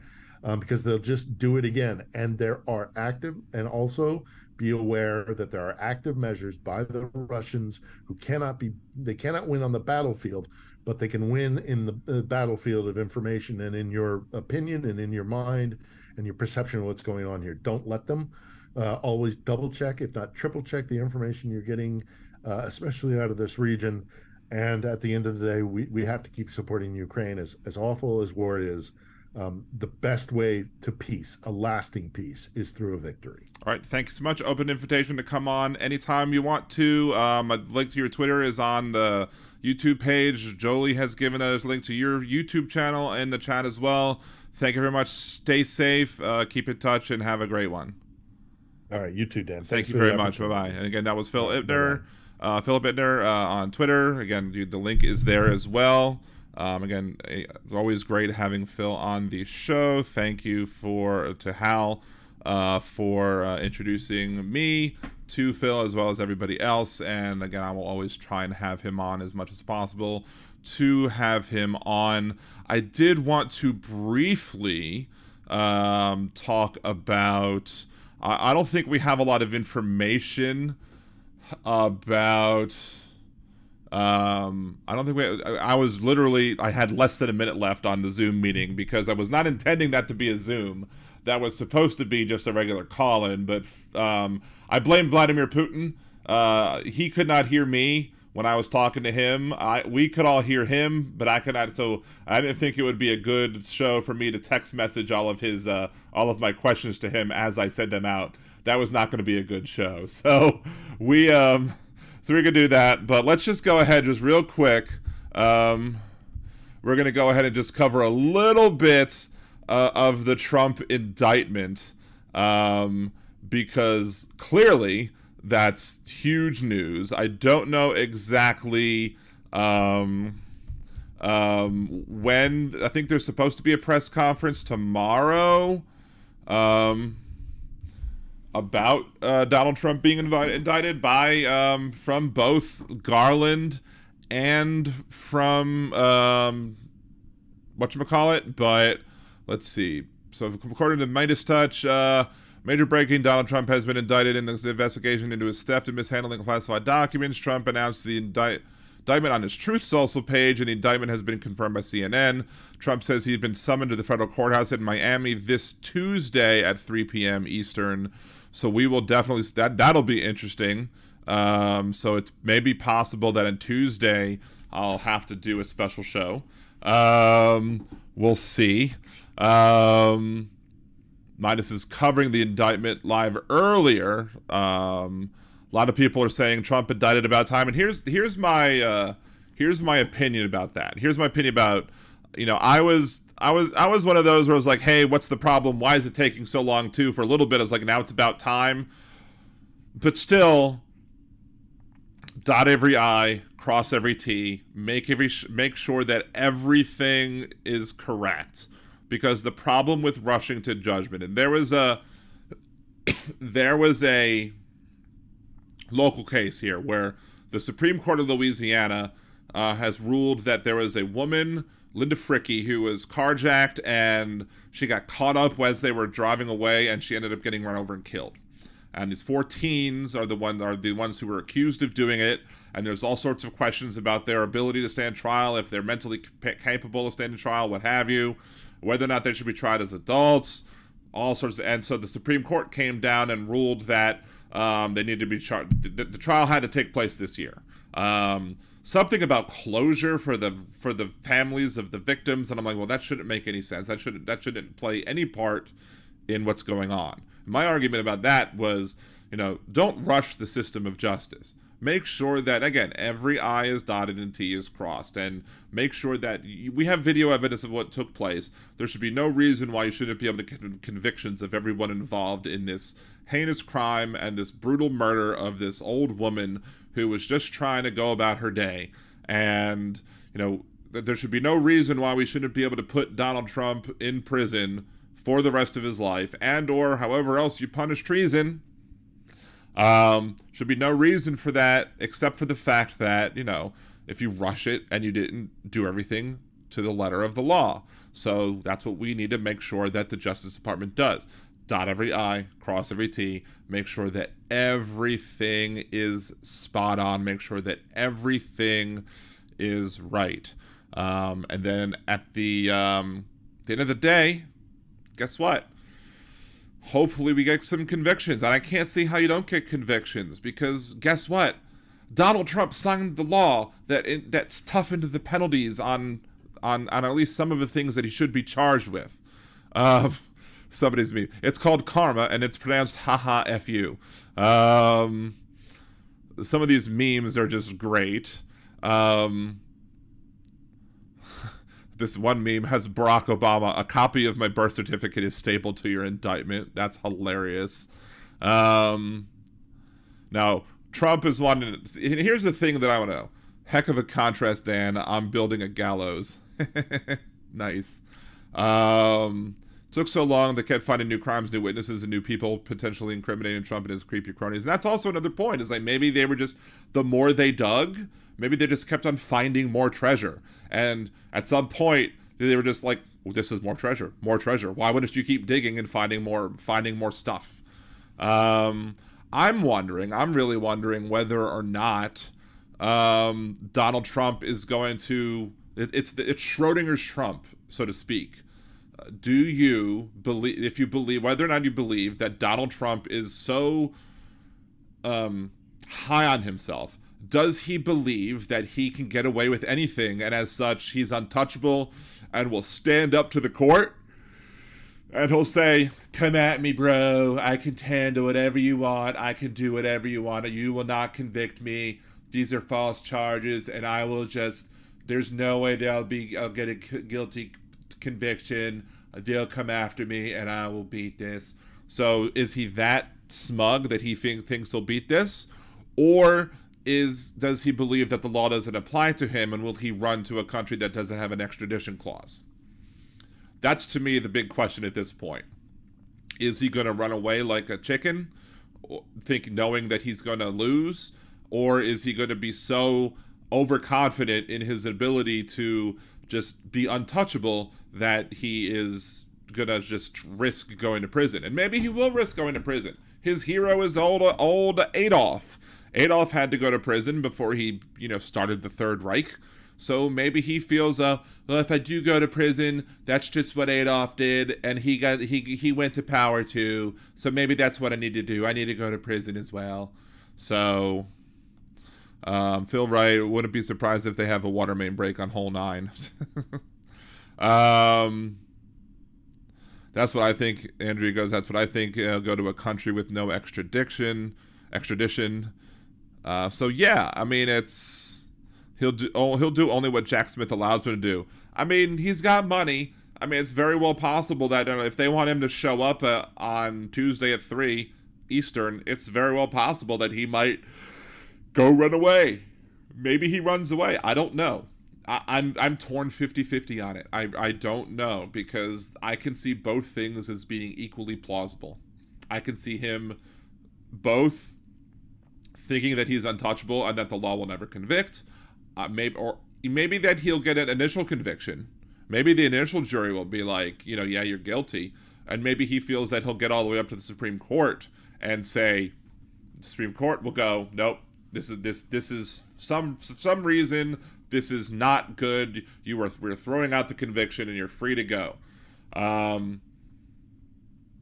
Speaker 2: because they'll just do it again. And there are active, and also be aware that there are active measures by the Russians who cannot win on the battlefield, but they can win in the battlefield of information and in your opinion and in your mind and your perception of what's going on here. Don't let them. Always double check, if not triple check, the information you're getting, especially out of this region. And at the end of the day, we have to keep supporting Ukraine. As awful as war is, the best way to peace, a lasting peace, is through a victory.
Speaker 1: All right. Thank you so much. Open invitation to come on anytime you want to. A link to your Twitter is on the YouTube page. Jolie has given a link to your YouTube channel in the chat as well. Thank you very much. Stay safe. Keep in touch, and have a great one.
Speaker 2: All right. You too, Dan.
Speaker 1: Thank you very much. Bye-bye. And again, that was Phil Ittner. Philip Ittner on Twitter. Again, the link is there as well. Again, it's always great having Phil on the show. Thank you to Hal for introducing me to Phil, as well as everybody else. And again, I will always try and have him on as much as possible to have him on. I did want to briefly talk about, I don't think we have a lot of information about, I don't think I had less than a minute left on the Zoom meeting, because I was not intending that to be a Zoom. That was supposed to be just a regular call-in, but I blame Vladimir Putin. He could not hear me when I was talking to him. We could all hear him, but I could not. So I didn't think it would be a good show for me to text message all of my questions to him as I said them out. That was not going to be a good show. So we could do that, but let's just go ahead just real quick. We're going to go ahead and just cover a little bit of the Trump indictment, because clearly that's huge news. I don't know exactly when. I think there's supposed to be a press conference tomorrow about Donald Trump being indicted by from both Garland and from whatchamacallit, but let's see. So according to Midas Touch, major breaking, Donald Trump has been indicted in this investigation into his theft and mishandling of classified documents. Trump announced the indictment on his Truth Social page, and the indictment has been confirmed by CNN. Trump says he's been summoned to the federal courthouse in Miami this Tuesday at 3 p.m. Eastern. So we will definitely, that'll be interesting. So it's maybe possible that on Tuesday I'll have to do a special show. We'll see. Midas is covering the indictment live earlier. A lot of people are saying Trump indicted about time, and here's my opinion about that. Here's my opinion about, I was one of those where I was like, hey, what's the problem? Why is it taking so long too? For a little bit, I was like, now it's about time. But still, dot every I, cross every T, make sure that everything is correct. Because the problem with rushing to judgment, and there was a local case here where the Supreme Court of Louisiana has ruled that there was a woman, Linda Frickey, who was carjacked, and she got caught up as they were driving away, and she ended up getting run over and killed. And these 4 teens are the ones who were accused of doing it. And there's all sorts of questions about their ability to stand trial, if they're mentally capable of standing trial, what have you, whether or not they should be tried as adults, all sorts of. And so the Supreme Court came down and ruled that they needed to be charged. The trial had to take place this year. Something about closure for the families of the victims, and I'm like, well, that shouldn't make any sense. That shouldn't play any part in what's going on. My argument about that was, don't rush the system of justice. Make sure that, again, every I is dotted and T is crossed, and make sure that we have video evidence of what took place. There should be no reason why you shouldn't be able to get convictions of everyone involved in this heinous crime and this brutal murder of this old woman who was just trying to go about her day. And, there should be no reason why we shouldn't be able to put Donald Trump in prison for the rest of his life, and or however else you punish treason. Should be no reason for that, except for the fact that, if you rush it and you didn't do everything to the letter of the law. So that's what we need to make sure that the Justice Department does. Dot every I, cross every T, make sure that everything is spot on, make sure that everything is right. And then at the end of the day, guess what? Hopefully we get some convictions. And I can't see how you don't get convictions, because guess what? Donald Trump signed the law that's toughened the penalties on at least some of the things that he should be charged with. Somebody's meme. It's called karma, and it's pronounced haha fu. Some of these memes are just great. This one meme has Barack Obama, a copy of my birth certificate is stapled to your indictment. That's hilarious. Now, Trump is wanting to... Here's the thing that I want to know. Heck of a contrast, Dan. I'm building a gallows. Nice. Took so long, they kept finding new crimes, new witnesses, and new people potentially incriminating Trump and his creepy cronies. And that's also another point, is like maybe they were just... The more they dug... Maybe they just kept on finding more treasure. And at some point, they were just like, well, this is more treasure, more treasure. Why wouldn't you keep digging and finding more stuff? I'm really wondering whether or not Donald Trump is going to, it's Schrodinger's Trump, so to speak. Do you believe, whether or not you believe that Donald Trump is so high on himself, does he believe that he can get away with anything, and as such, he's untouchable and will stand up to the court? And he'll say, come at me, bro. I can handle whatever you want. I can do whatever you want. You will not convict me. These are false charges, and I will just... There's no way that I'll get a guilty conviction. they'll come after me and I will beat this. So is he that smug that he thinks he'll beat this? Or does he believe that the law doesn't apply to him, and will he run to a country that doesn't have an extradition clause? That's, to me, the big question at this point. Is he going to run away like a chicken, knowing that he's going to lose? Or is he going to be so overconfident in his ability to just be untouchable that he is going to just risk going to prison? And maybe he will risk going to prison. His hero is old Adolf. Adolf had to go to prison before he, started the Third Reich. So maybe he feels, well, if I do go to prison, that's just what Adolf did, and he went to power too. So maybe that's what I need to do. I need to go to prison as well. So, Phil Wright, wouldn't be surprised if they have a water main break on hole 9. That's what I think. Andrea goes, that's what I think. Go to a country with no extradition. So yeah, I mean, he'll do only what Jack Smith allows him to do. I mean, he's got money. I mean, it's very well possible that if they want him to show up on Tuesday at 3 Eastern, it's very well possible that he might go run away. Maybe he runs away. I don't know. I'm torn 50-50 on it. I don't know, because I can see both things as being equally plausible. I can see him both thinking that he's untouchable and that the law will never convict. Maybe that he'll get an initial conviction. Maybe the initial jury will be like, yeah, you're guilty. And maybe he feels that he'll get all the way up to the Supreme Court and say, the Supreme Court will go, nope, this is some reason, this is not good. We're throwing out the conviction and you're free to go.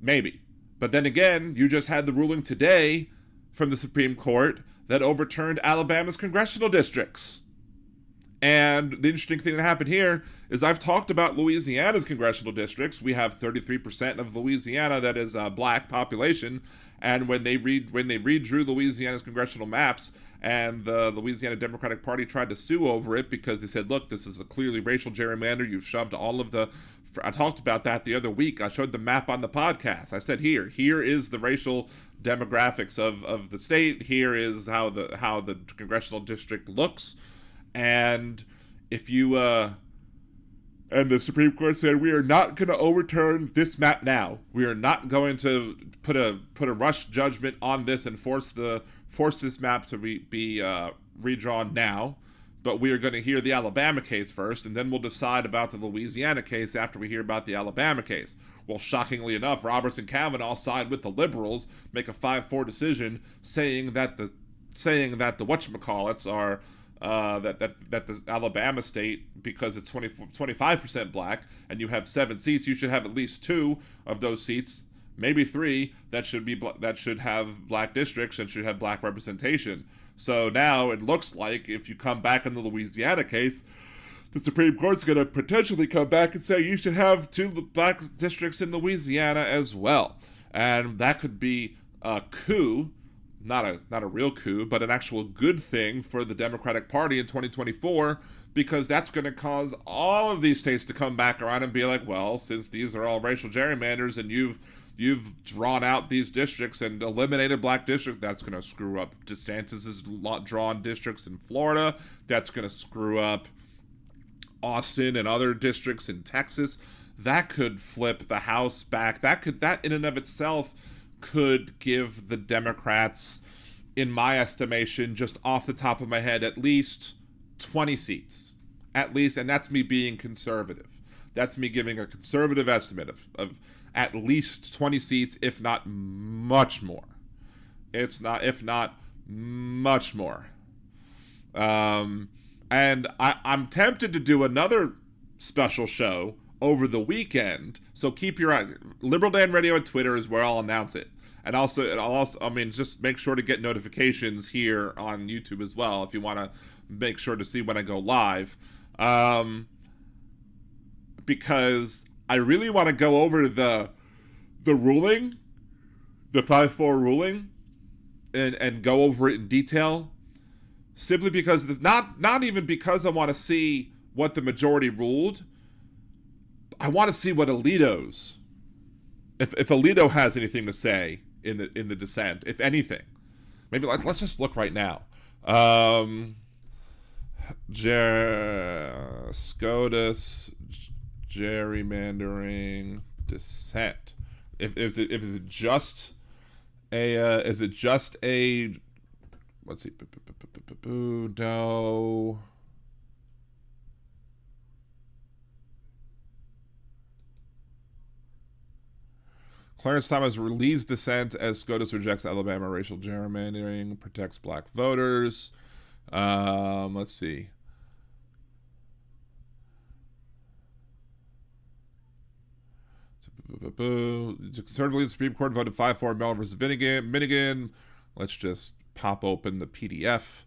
Speaker 1: Maybe. But then again, you just had the ruling today from the Supreme Court that overturned Alabama's congressional districts. And the interesting thing that happened here is I've talked about Louisiana's congressional districts. We have 33% of Louisiana that is a black population. And when they redrew Louisiana's congressional maps, and the Louisiana Democratic Party tried to sue over it because they said, look, this is a clearly racial gerrymander. You've shoved all of the... I talked about that the other week. I showed the map on the podcast. I said, here is the racial demographics of the state. Here is how the congressional district looks. And if you... and the Supreme Court said, we are not going to overturn this map now. We are not going to put a rush judgment on this and force this map to be redrawn now. But we are going to hear the Alabama case first, and then we'll decide about the Louisiana case after we hear about the Alabama case. Well, shockingly enough, Roberts and Kavanaugh side with the liberals, make a 5-4 decision saying that the whatchamacallits are that the Alabama state, because it's 25% black and you have 7 seats, you should have at least 2 of those seats, maybe 3 that should have black districts and should have black representation. So now it looks like if you come back in the Louisiana case, the Supreme Court's going to potentially come back and say you should have 2 black districts in Louisiana as well. And that could be a coup, not a real coup, but an actual good thing for the Democratic Party in 2024, because that's going to cause all of these states to come back around and be like, well, since these are all racial gerrymanders and you've drawn out these districts and eliminated black districts, that's going to screw up DeSantis's drawn districts in Florida. That's going to screw up Austin and other districts in Texas. That could flip the House back. That in and of itself could give the Democrats, in my estimation, just off the top of my head, at least 20 seats. At least, and that's me being conservative. That's me giving a conservative estimate of at least 20 seats, if not much more. If not much more. And I'm tempted to do another special show over the weekend. So keep your eye. Liberal Dan Radio at Twitter is where I'll announce it. And just make sure to get notifications here on YouTube as well if you want to make sure to see when I go live. Because I really want to go over the ruling, the 5-4 ruling, and go over it in detail. Simply because not even because I want to see what the majority ruled, I want to see what Alito's, if Alito has anything to say in the dissent, if anything. Maybe let's just look right now. SCOTUS gerrymandering dissent. If it's just a is it just a, let's see, no. Clarence Thomas leads dissent as SCOTUS rejects Alabama racial gerrymandering, protects black voters. Let's see. Conservatively, the Supreme Court voted 5-4 Mellon versus Minigan. Let's just pop open the PDF.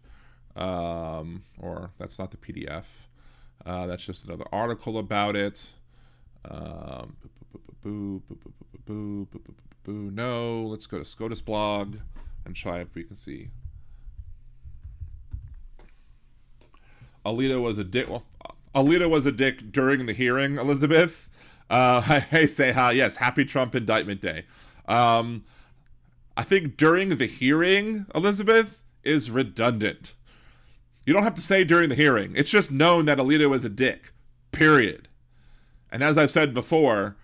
Speaker 1: Or that's not the PDF. That's just another article about it. No, let's go to SCOTUS blog and try if we can see. Alito was a dick. Well, Alito was a dick during the hearing, Elizabeth. Hey, say hi. Yes, happy Trump indictment day. I think during the hearing, Elizabeth, is redundant. You don't have to say during the hearing. It's just known that Alito is a dick. Period. And as I've said before,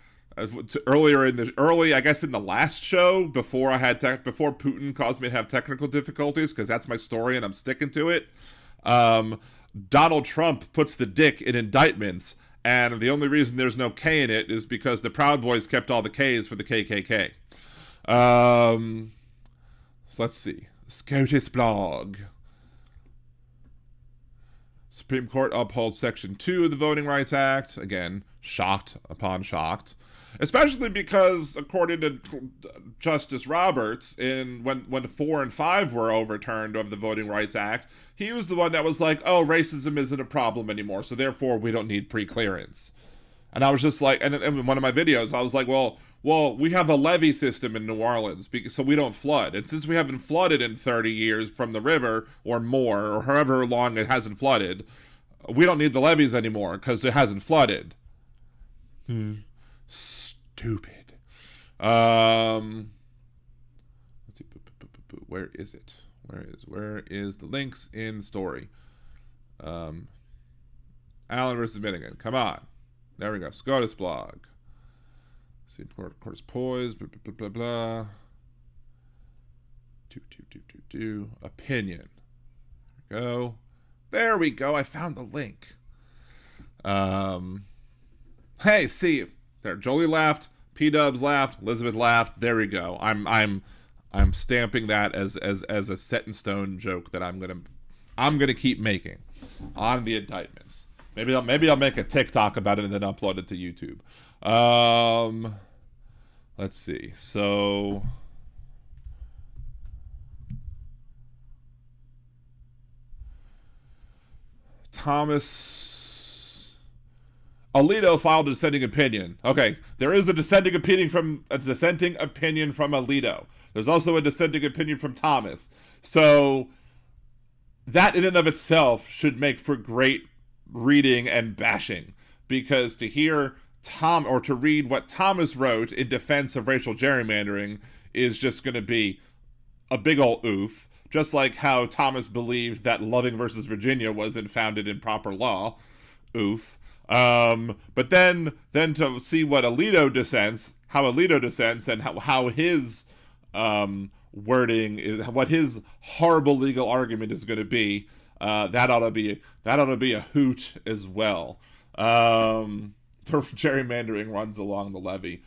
Speaker 1: earlier in the I guess in the last show, before Putin caused me to have technical difficulties, because that's my story and I'm sticking to it. Donald Trump puts the dick in indictments, and the only reason there's no K in it is because the Proud Boys kept all the K's for the KKK. So let's see. SCOTUS blog. Supreme Court upholds Section 2 of the Voting Rights Act. Again, shocked upon shocked. Especially because, according to Justice Roberts, when 4 and 5 were overturned of the Voting Rights Act, he was the one that was like, oh, racism isn't a problem anymore, so therefore we don't need pre-clearance. And I was just like, and in one of my videos, I was like, well, we have a levee system in New Orleans, so we don't flood. And since we haven't flooded in 30 years from the river, or more, or however long it hasn't flooded, we don't need the levees anymore, because it hasn't flooded. Stupid. Let's see. Where is it? Where is the links in the story? Allen versus Minigan. Come on. There we go. SCOTUS blog. Supreme Court is poised. Blah, blah, blah, blah. Opinion. There we go. There we go. I found the link. Hey, see there. Jolie laughed. P-Dubs laughed. Elizabeth laughed. There we go. I'm stamping that as a set in stone joke that I'm gonna keep making on the indictments. Maybe I'll make a TikTok about it and then upload it to YouTube. Let's see. So Alito filed a dissenting opinion. Okay, there is a dissenting opinion from Alito. There's also a dissenting opinion from Thomas. So that in and of itself should make for great reading and bashing, because to hear to read what Thomas wrote in defense of racial gerrymandering is just going to be a big ol' oof, just like how Thomas believed that Loving versus Virginia wasn't founded in proper law. Oof. But then to see what Alito dissents, and how his wording is, what his horrible legal argument is going to be, that ought to be a hoot as well. Gerrymandering runs along the levee.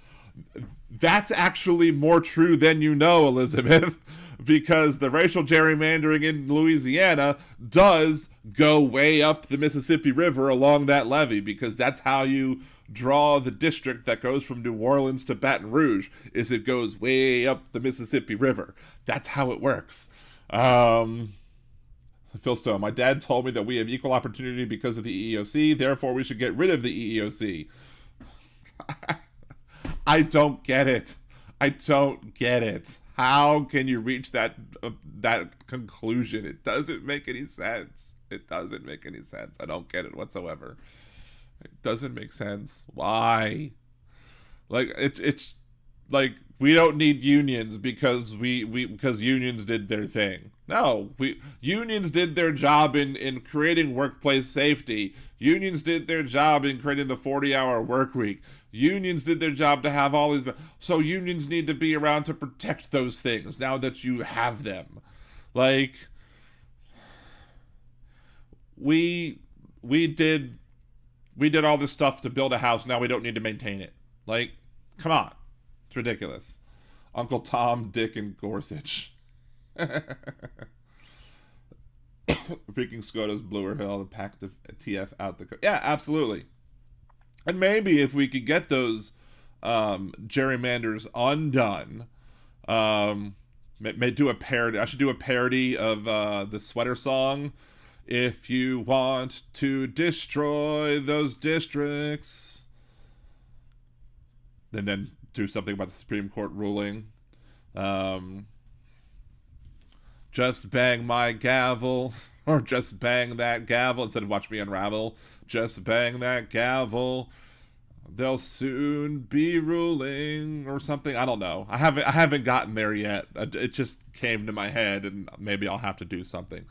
Speaker 1: That's actually more true than you know, Elizabeth, because the racial gerrymandering in Louisiana does go way up the Mississippi River along that levee, because that's how you draw the district that goes from New Orleans to Baton Rouge, is it goes way up the Mississippi River. That's how it works. Phil Stone, my dad told me that we have equal opportunity because of the EEOC, therefore we should get rid of the EEOC. I don't get it. How can you reach that conclusion? It doesn't make any sense. I don't get it whatsoever. It doesn't make sense. Why? Like it's like we don't need unions because unions did their thing. No, we unions did their job in creating workplace safety. Unions did their job in creating the 40-hour work week. Unions did their job to have all these, so unions need to be around to protect those things now that you have them. Like we we did we did all this stuff to build a house, now we don't need to maintain it. Like, come on. It's ridiculous. Uncle Tom, Dick, and Gorsuch. Freaking SCOTUS, Bluer Hill, and packed the TF out the... Yeah, absolutely. And maybe if we could get those gerrymanders undone, may do a parody. I should do a parody of the Sweater song. If you want to destroy those districts, and then do something about the Supreme Court ruling. Just bang my gavel, or just bang that gavel, instead of watch me unravel. Just bang that gavel. They'll soon be ruling, or something. I don't know. I haven't gotten there yet. It just came to my head, and maybe I'll have to do something.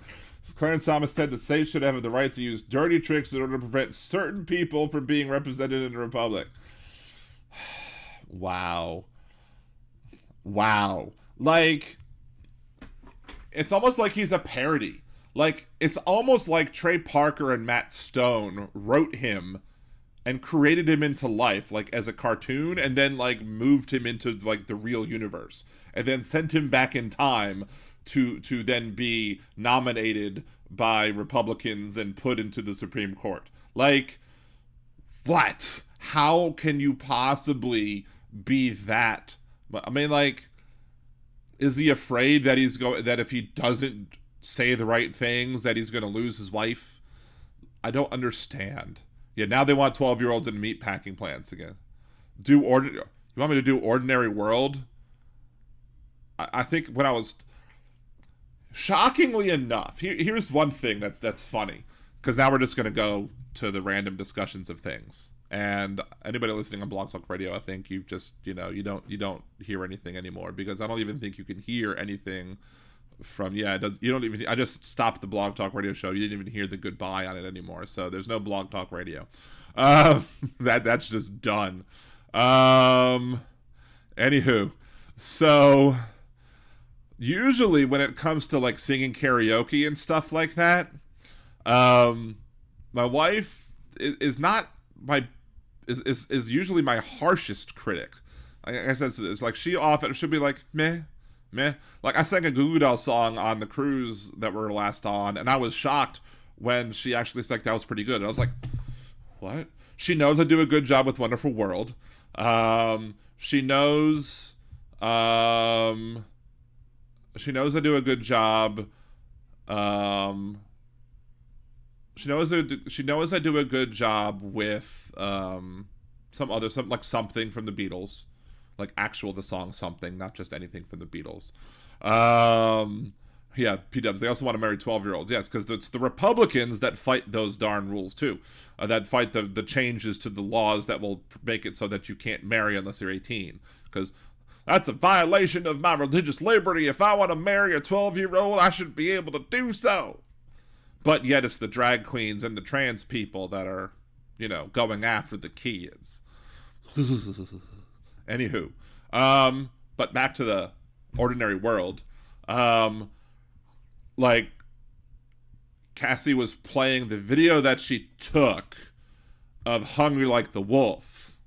Speaker 1: Clarence Thomas said the state should have the right to use dirty tricks in order to prevent certain people from being represented in the republic. Wow. Like, it's almost like he's a parody. Like, it's almost like Trey Parker and Matt Stone wrote him and created him into life, like, as a cartoon, and then, like, moved him into, like, the real universe. And then sent him back in time to then be nominated by Republicans and put into the Supreme Court. Like, what? How can you possibly be that? I mean, like, is he afraid that that if he doesn't say the right things that he's going to lose his wife? I don't understand. Yeah, now they want 12-year-olds in meat packing plants again. You want me to do Ordinary World? I think when I was... Shockingly enough, here's one thing that's funny, because now we're just going to go to the random discussions of things. And anybody listening on Blog Talk Radio, I think you've just, you don't hear anything anymore, because I don't even think you can hear anything from, I just stopped the Blog Talk Radio show. You didn't even hear the goodbye on it anymore. So there's no Blog Talk Radio. That's just done. Anywho, so usually when it comes to like singing karaoke and stuff like that, my wife is not my is usually my harshest critic. Like I said, it's like she'll be like meh. Like I sang a Goo Goo Dolls song on the cruise that we're last on, and I was shocked when she actually said that was pretty good. And I was like, what? She knows I do a good job with Wonderful World. She knows I do a good job. She knows I do a good job with something from the Beatles, like the song Something, not just anything from the Beatles. Yeah, P-dubs. They also want to marry 12-year-olds. Yes, because it's the Republicans that fight those darn rules too. That fight the changes to the laws that will make it so that you can't marry unless you're 18. Because that's a violation of my religious liberty. If I want to marry a 12-year-old, I should be able to do so. But yet it's the drag queens and the trans people that are, going after the kids. Anywho. But back to the Ordinary World. Like, Cassie was playing the video that she took of Hungry Like the Wolf.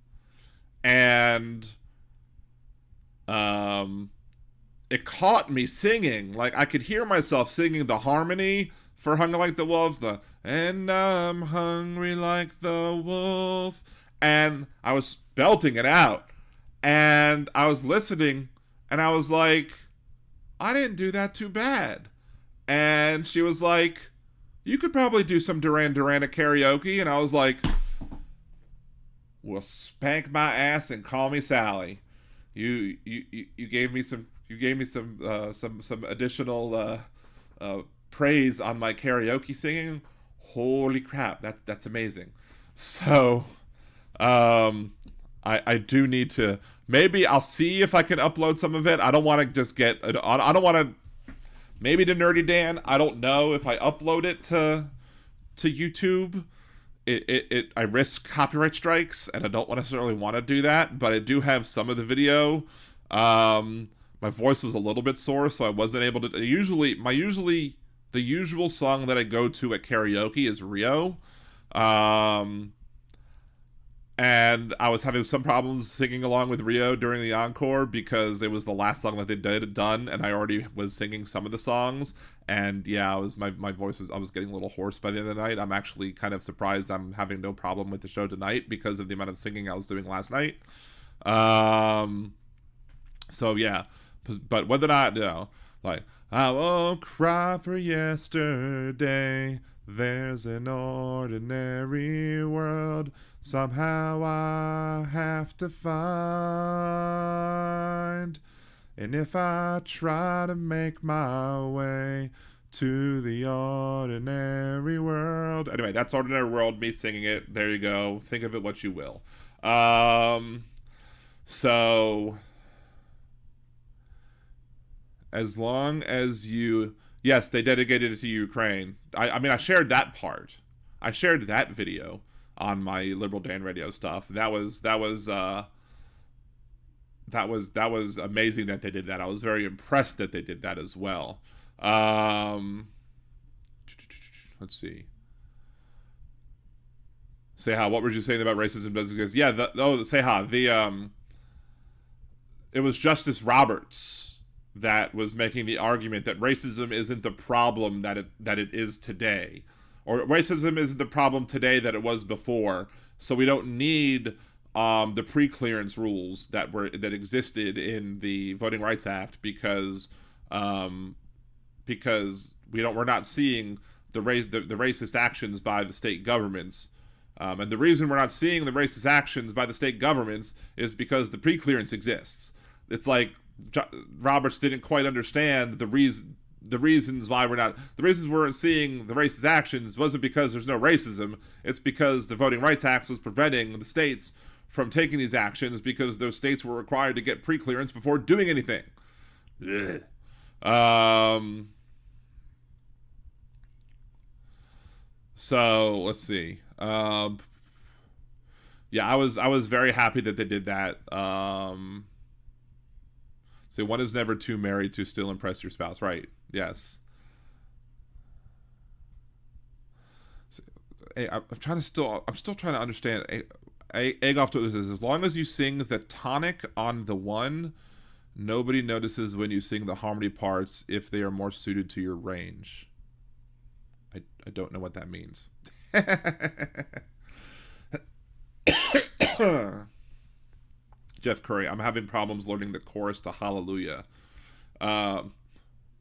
Speaker 1: And it caught me singing. Like, I could hear myself singing the harmony for Hungry Like the Wolf, and I'm hungry like the wolf. And I was belting it out. And I was listening, and I was like, I didn't do that too bad. And she was like, you could probably do some Duran Duran at karaoke. And I was like, well, spank my ass and call me Sally. You gave me some additional praise on my karaoke singing. Holy crap, that's amazing. So, I do need to. Maybe I'll see if I can upload some of it. I don't want to just get. I don't want to. Maybe to Nerdy Dan. I don't know if I upload it to YouTube. I risk copyright strikes, and I don't necessarily want to do that. But I do have some of the video. My voice was a little bit sore, so I wasn't able to. Usually the usual song that I go to at karaoke is Rio. And I was having some problems singing along with Rio during the encore because it was the last song that they done, and I already was singing some of the songs. And yeah, I was my voice was I was getting a little hoarse by the end of the night. I'm actually kind of surprised I'm having no problem with the show tonight because of the amount of singing I was doing last night. So yeah, but whether or not, like I won't cry for yesterday. There's an ordinary world somehow I have to find. And if I try to make my way to the ordinary world. Anyway, that's Ordinary World, me singing it. There you go. Think of it what you will. So as long as you... Yes, they dedicated it to Ukraine. I mean, I shared that part. I shared that video on my Liberal Dan Radio stuff. That was amazing that they did that. I was very impressed that they did that as well. Let's see. Seha, what were you saying about racism does exist? Yeah, Seha, it was Justice Roberts that was making the argument that racism isn't the problem that it is today, or racism isn't the problem today that it was before. So we don't need the pre-clearance rules that existed in the Voting Rights Act because we're not seeing the racist actions by the state governments. And the reason we're not seeing the racist actions by the state governments is because the pre-clearance exists. It's like Roberts didn't quite understand the reasons why the reasons we're seeing the racist actions wasn't because there's no racism. It's because the Voting Rights Act was preventing the states from taking these actions because those states were required to get pre-clearance before doing anything. So let's see. Yeah, I was very happy that they did that. So one is never too married to still impress your spouse, right? Yes. So, hey, I'm still trying to understand. Egg off to this. As long as you sing the tonic on the one, nobody notices when you sing the harmony parts if they are more suited to your range. I don't know what that means. Jeff Curry, I'm having problems learning the chorus to Hallelujah.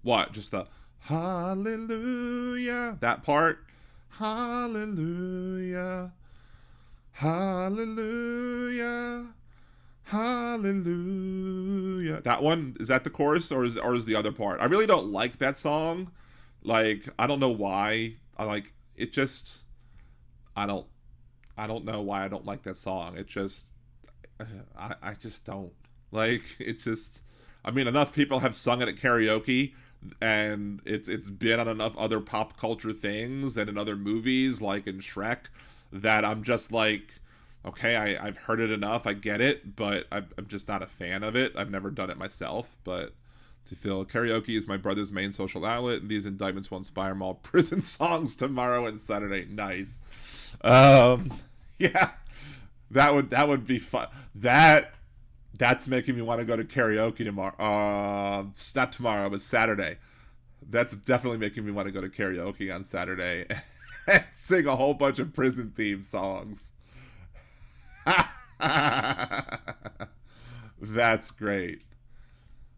Speaker 1: What? Just the Hallelujah. That part? Hallelujah. Hallelujah. Hallelujah. That one? Is that the chorus or is the other part? I really don't like that song. Like, I don't know why. I like it just I don't know why I don't like that song. It just I just don't like it. Just, I mean, enough people have sung it at karaoke, and it's been on enough other pop culture things and in other movies like in Shrek that I'm just like, okay, I've heard it enough, I get it, but I'm just not a fan of it. I've never done it myself, but to feel karaoke is my brother's main social outlet, and these indictments will inspire more prison songs tomorrow and Saturday. Nice. Yeah. That would be fun. That's making me want to go to karaoke tomorrow. Not tomorrow, but Saturday. That's definitely making me want to go to karaoke on Saturday and sing a whole bunch of prison themed songs. That's great.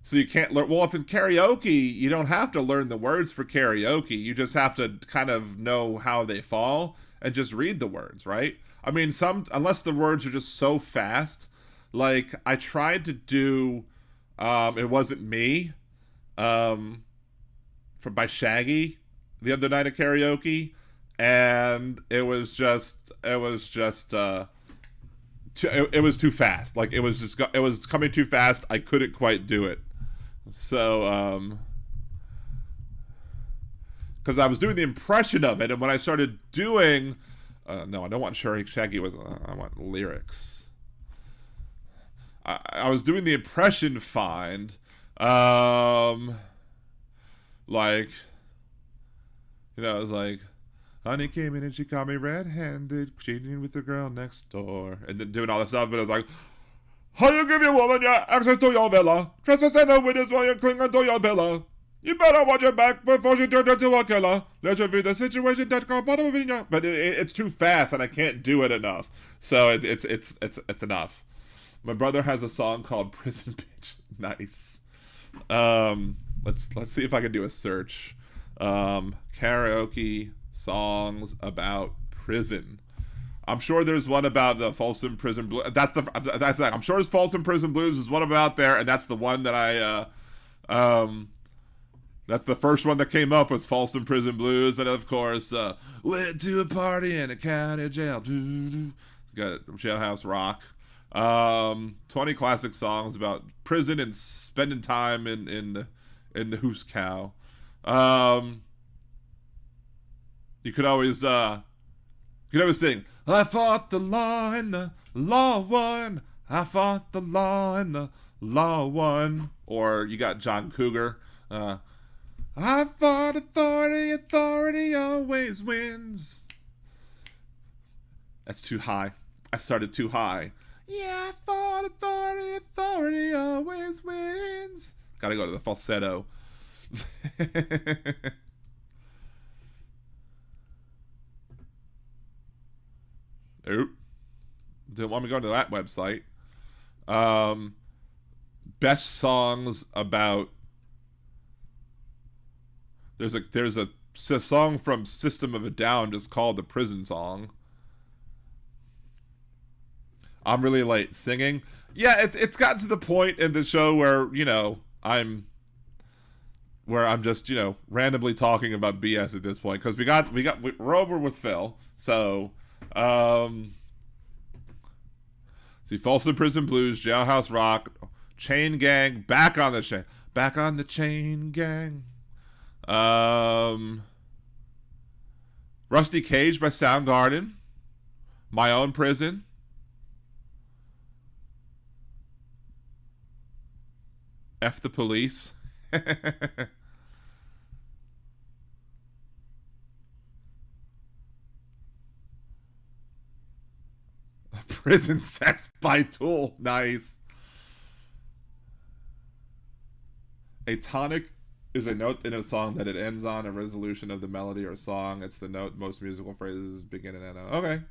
Speaker 1: So you can't learn. Well, if in karaoke, you don't have to learn the words for karaoke. You just have to kind of know how they fall and just read the words, right? I mean, unless the words are just so fast. Like, I tried to do It Wasn't Me by Shaggy the other night at karaoke, and it was too fast. Like it was coming too fast. I couldn't quite do it. So because I was doing the impression of it, and when I started doing, no, I don't want Shaggy was. I want lyrics. I was doing the impression fine, like, I was like, honey came in and she caught me red-handed, cheating with the girl next door, and then doing all this stuff. But I was like, how you give your woman your access to your villa? Trespass and no witness while you cling onto your villa. You better watch your back before she turns into a killer. Let's review the situation that got bottom of it. But it's too fast and I can't do it enough. So it's enough. My brother has a song called Prison Bitch. Nice. Let's see if I can do a search. Karaoke songs about prison. I'm sure there's one about the Folsom Prison Blues. I'm sure there's Folsom Prison Blues is one about there, and that's the one that that's the first one that came up was Folsom Prison Blues, and of course, went to a party in a county jail. Got Jailhouse Rock. 20 classic songs about prison and spending time in the hoose cow. You could always sing, I fought the law and the law won. I fought the law and the law won. Or you got John Cougar. I fought authority, authority always wins. That's too high. I started too high. Yeah, I fought authority, authority always wins. Gotta go to the falsetto. Oop. Didn't want me to go to that website. Best songs about. There's a song from System of a Down just called the Prison Song. I'm really late singing. Yeah, it's gotten to the point in the show where I'm just randomly talking about BS at this point because we're over with Phil. So see, Folsom Prison Blues, Jailhouse Rock, Chain Gang, back on the Chain Gang. Rusty Cage by Soundgarden, My Own Prison. F the Police. Prison Sex by Tool. Nice. A tonic is a note in a song that it ends on, a resolution of the melody or song. It's the note most musical phrases begin and end on. Okay.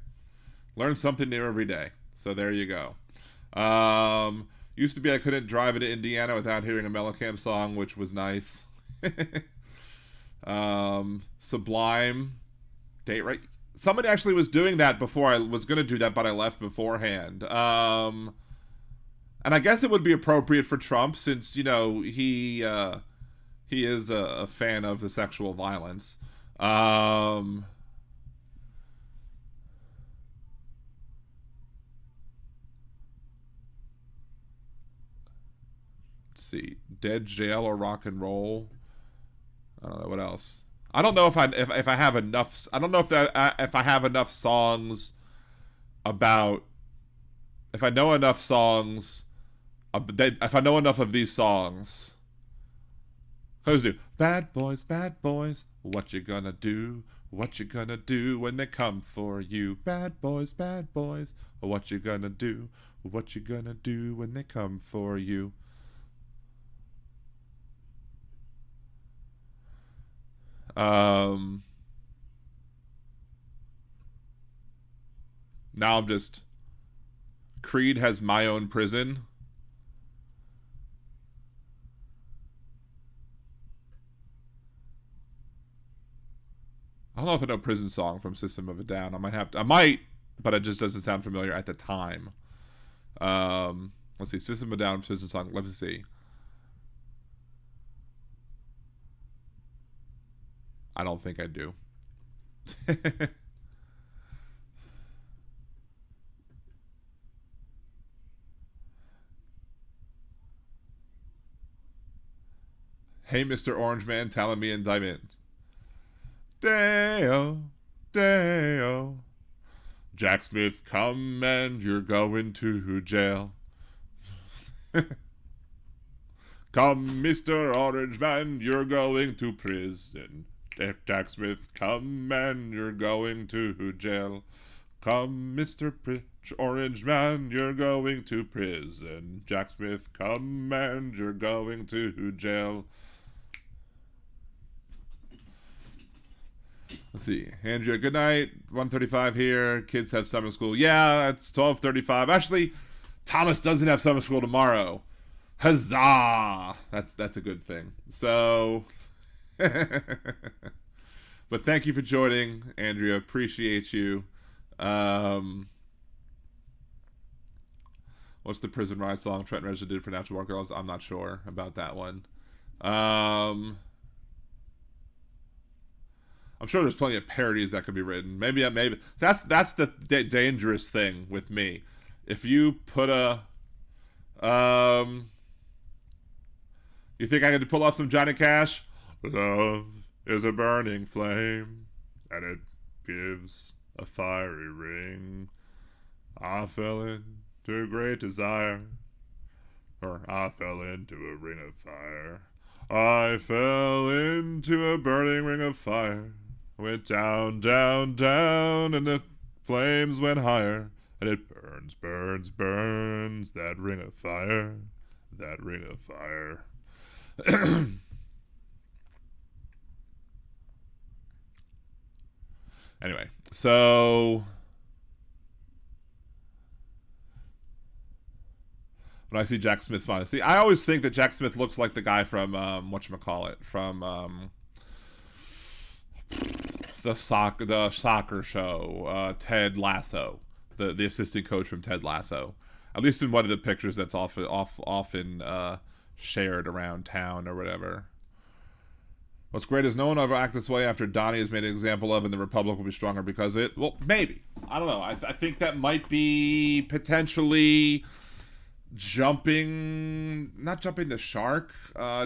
Speaker 1: Learn something new every day. So there you go. Used to be I couldn't drive into Indiana without hearing a Mellencamp song, which was nice. Sublime. Date right. Somebody actually was doing that before I was going to do that, but I left beforehand. And I guess it would be appropriate for Trump since, he is a fan of the sexual violence. Let's see. Dead Jail or Rock and Roll. I don't know what else. I don't know if I have enough. I don't know if I have enough songs about. If I know enough songs. If I know enough of these songs. Let's do bad boys, what you gonna do? What you gonna do when they come for you? Bad boys, what you gonna do? What you gonna do when they come for you? Now I'm just. Creed has My Own Prison. I don't know if I know Prison Song from System of a Down. I might, but it just doesn't sound familiar at the time. Let's see, System of a Down, Prison Song. Let's see. I don't think I do. Hey, Mr. Orange Man, telling me indictment. Dale, Dale. Jack Smith, come and you're going to jail. Come, Mr. Orange Man, you're going to prison. Jack Smith, come and you're going to jail. Come, Mr. Orange Man, you're going to prison. Jack Smith, come and you're going to jail. Let's see. Andrea, good night. 1:35 here. Kids have summer school. Yeah, it's 12:35. Actually, Thomas doesn't have summer school tomorrow. Huzzah! That's a good thing. So, but thank you for joining, Andrea. Appreciate you. What's the prison ride song Trent Reznor did for Natural Born Girls? I'm not sure about that one. I'm sure there's plenty of parodies that could be written. Maybe that's the dangerous thing with me. If you put a you think I could pull off some Johnny Cash? Love is a burning flame, and it gives a fiery ring. I fell into a great desire, or I fell into a ring of fire. I fell into a burning ring of fire. Went down, down, down, and the flames went higher. And it burns, burns, burns, that ring of fire, that ring of fire. Anyway, so when I see Jack Smith smiling, see, I always think that Jack Smith looks like the guy from whatchamacallit, from the soccer show, Ted Lasso, the assistant coach from Ted Lasso. At least in one of the pictures that's often shared around town or whatever. What's great is no one will ever act this way after Donnie is made an example of, and the Republic will be stronger because of it. Well, maybe. I don't know. I think that might be potentially not jumping the shark,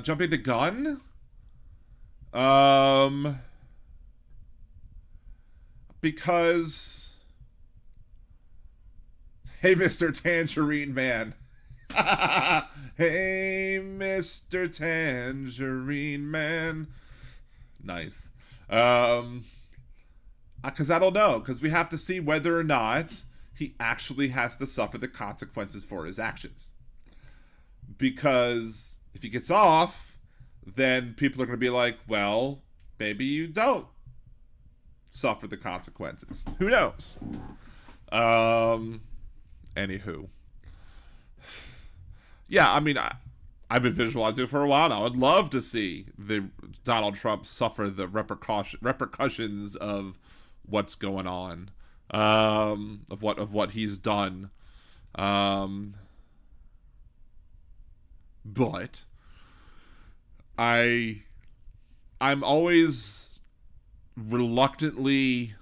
Speaker 1: jumping the gun. Because, hey, Mr. Tangerine Man. Hey, Mr. Tangerine Man. Nice. Because I don't know. Because we have to see whether or not he actually has to suffer the consequences for his actions. Because if he gets off, then people are going to be like, well, maybe you don't suffer the consequences. Who knows? Anywho. Yeah, I mean, I've been visualizing it for a while now. I'd love to see the Donald Trump suffer the repercussions of what's going on, of what he's done. But I'm always reluctantly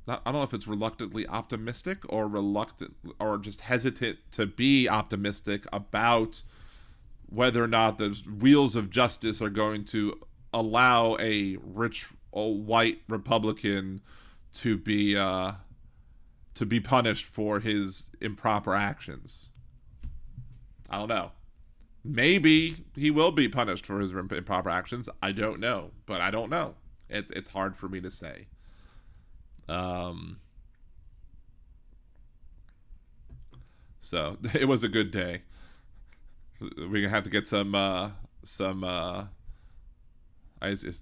Speaker 1: I don't know if it's reluctantly optimistic or reluctant or just hesitant to be optimistic about whether or not the wheels of justice are going to allow a rich white Republican to be punished for his improper actions. I don't know. Maybe he will be punished for his improper actions. I don't know, but I don't know. It's hard for me to say. So it was a good day. We're gonna have to get some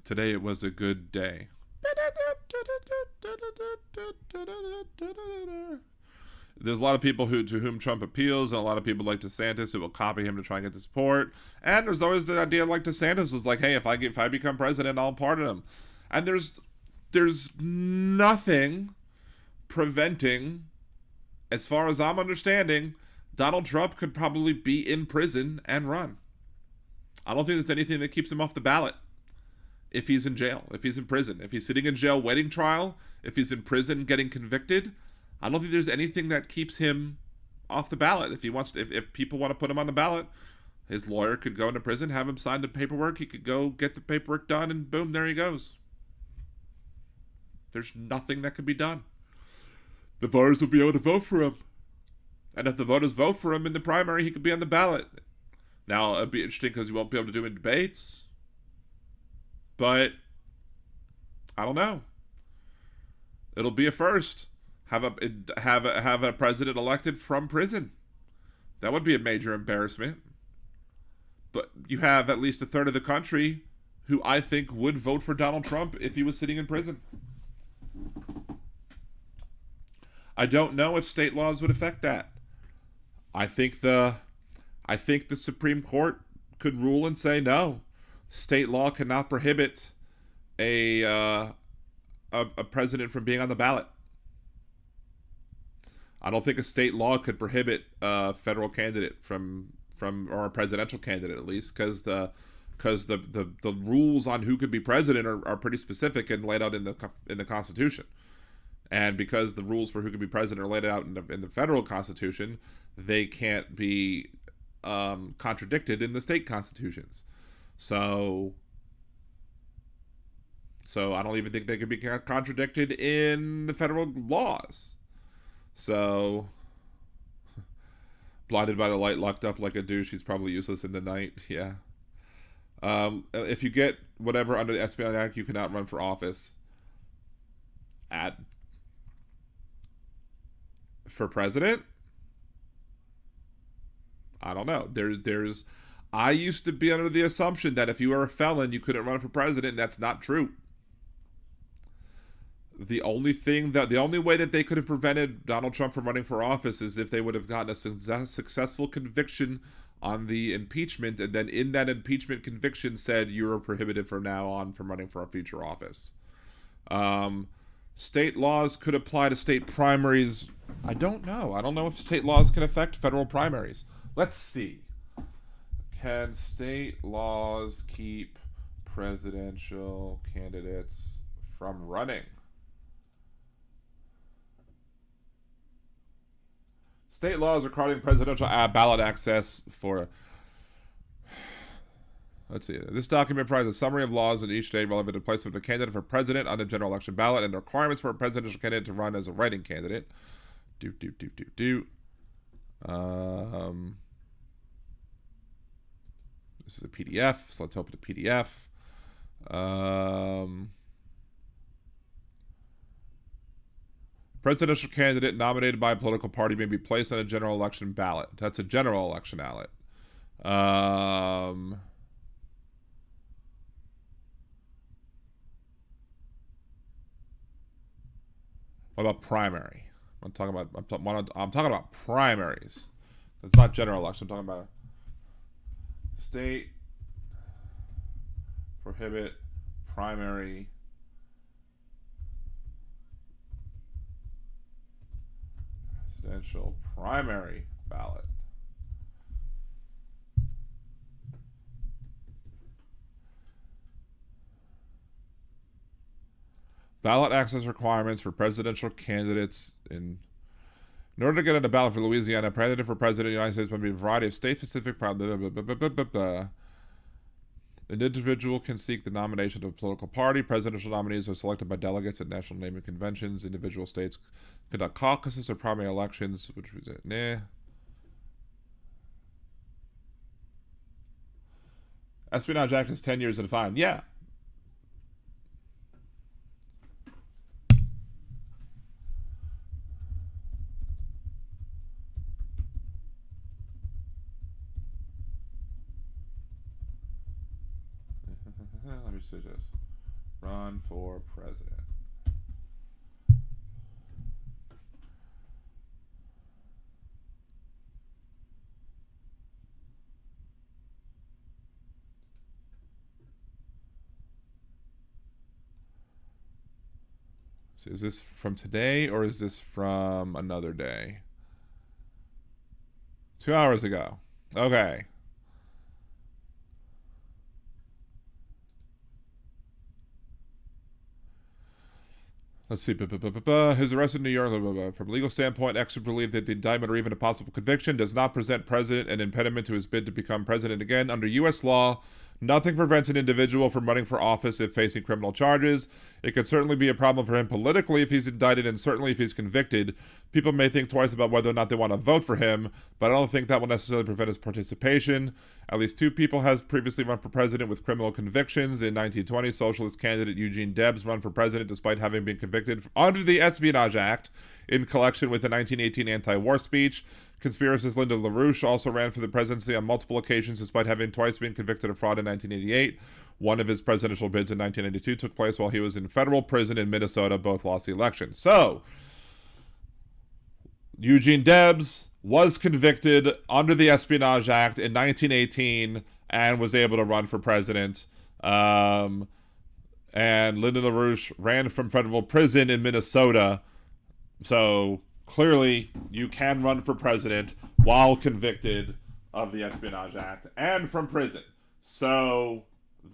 Speaker 1: today it was a good day. There's a lot of people to whom Trump appeals, and a lot of people like DeSantis who will copy him to try and get the support. And there's always the idea like DeSantis was like, hey, if I become president, I'll pardon him. And there's nothing preventing, as far as I'm understanding, Donald Trump could probably be in prison and run. I don't think there's anything that keeps him off the ballot if he's in jail, if he's in prison, if he's sitting in jail waiting trial, if he's in prison getting convicted. I don't think there's anything that keeps him off the ballot. If he wants to, if people want to put him on the ballot, his lawyer could go into prison, have him sign the paperwork. He could go get the paperwork done, and boom, there he goes. There's nothing that could be done. The voters will be able to vote for him. And if the voters vote for him in the primary, he could be on the ballot. Now, it'd be interesting because he won't be able to do it in debates. But, I don't know. It'll be a first. Have a president elected from prison. That would be a major embarrassment. But you have at least a third of the country who I think would vote for Donald Trump if he was sitting in prison. I don't know if state laws would affect that. I think the Supreme Court could rule and say no, state law cannot prohibit a president from being on the ballot. I don't think a state law could prohibit a federal candidate from or a presidential candidate at least, because the rules on who could be president are pretty specific and laid out in the Constitution. And because the rules for who could be president are laid out in the federal Constitution, they can't be contradicted in the state constitutions. So I don't even think they could be contradicted in the federal laws. So, blinded by the light, locked up like a douche, he's probably useless in the night. Yeah. If you get whatever under the Espionage Act, you cannot run for office for president. I don't know. I used to be under the assumption that if you were a felon, you couldn't run for president, and that's not true. The only way that they could have prevented Donald Trump from running for office is if they would have gotten a successful conviction on the impeachment, and then in that impeachment conviction said you are prohibited from now on from running for a future office. State laws could apply to state primaries. I don't know. I don't know if state laws can affect federal primaries. Let's see. Can state laws keep presidential candidates from running? State laws requiring presidential ballot access for... Let's see. This document provides a summary of laws in each state relevant to placement of a candidate for president on the general election ballot and the requirements for a presidential candidate to run as a writing candidate. This is a PDF, so let's open the PDF. Presidential candidate nominated by a political party may be placed on a general election ballot. That's a general election ballot. What about primary? I'm talking about primaries. It's not general election. I'm talking about state prohibit primary presidential primary ballot. Ballot access requirements for presidential candidates in order to get on the ballot for Louisiana, a candidate for president of the United States must be a variety of state-specific. An individual can seek the nomination of a political party. Presidential nominees are selected by delegates at national naming conventions. Individual states conduct caucuses or primary elections, which was it? Nah. Espionage Act is 10 years to define. Yeah. Let me see this. Run for president. So is this from today or is this from another day? 2 hours ago. Okay. Let's see. His arrest in New York. From a legal standpoint, experts believe that the indictment or even a possible conviction does not present president an impediment to his bid to become president again. Under U.S. law, nothing prevents an individual from running for office if facing criminal charges. It could certainly be a problem for him politically if he's indicted, and certainly if he's convicted. People may think twice about whether or not they want to vote for him, but I don't think that will necessarily prevent his participation. At least 2 people have previously run for president with criminal convictions. In 1920, socialist candidate Eugene Debs ran for president despite having been convicted under the Espionage Act in connection with the 1918 anti-war speech. Conspiracist Lyndon LaRouche also ran for the presidency on multiple occasions despite having twice been convicted of fraud in 1988. One of his presidential bids in 1992 took place while he was in federal prison in Minnesota. Both lost the election. So, Eugene Debs was convicted under the Espionage Act in 1918 and was able to run for president. And Lyndon LaRouche ran from federal prison in Minnesota. So clearly you can run for president while convicted of the Espionage Act and from prison. So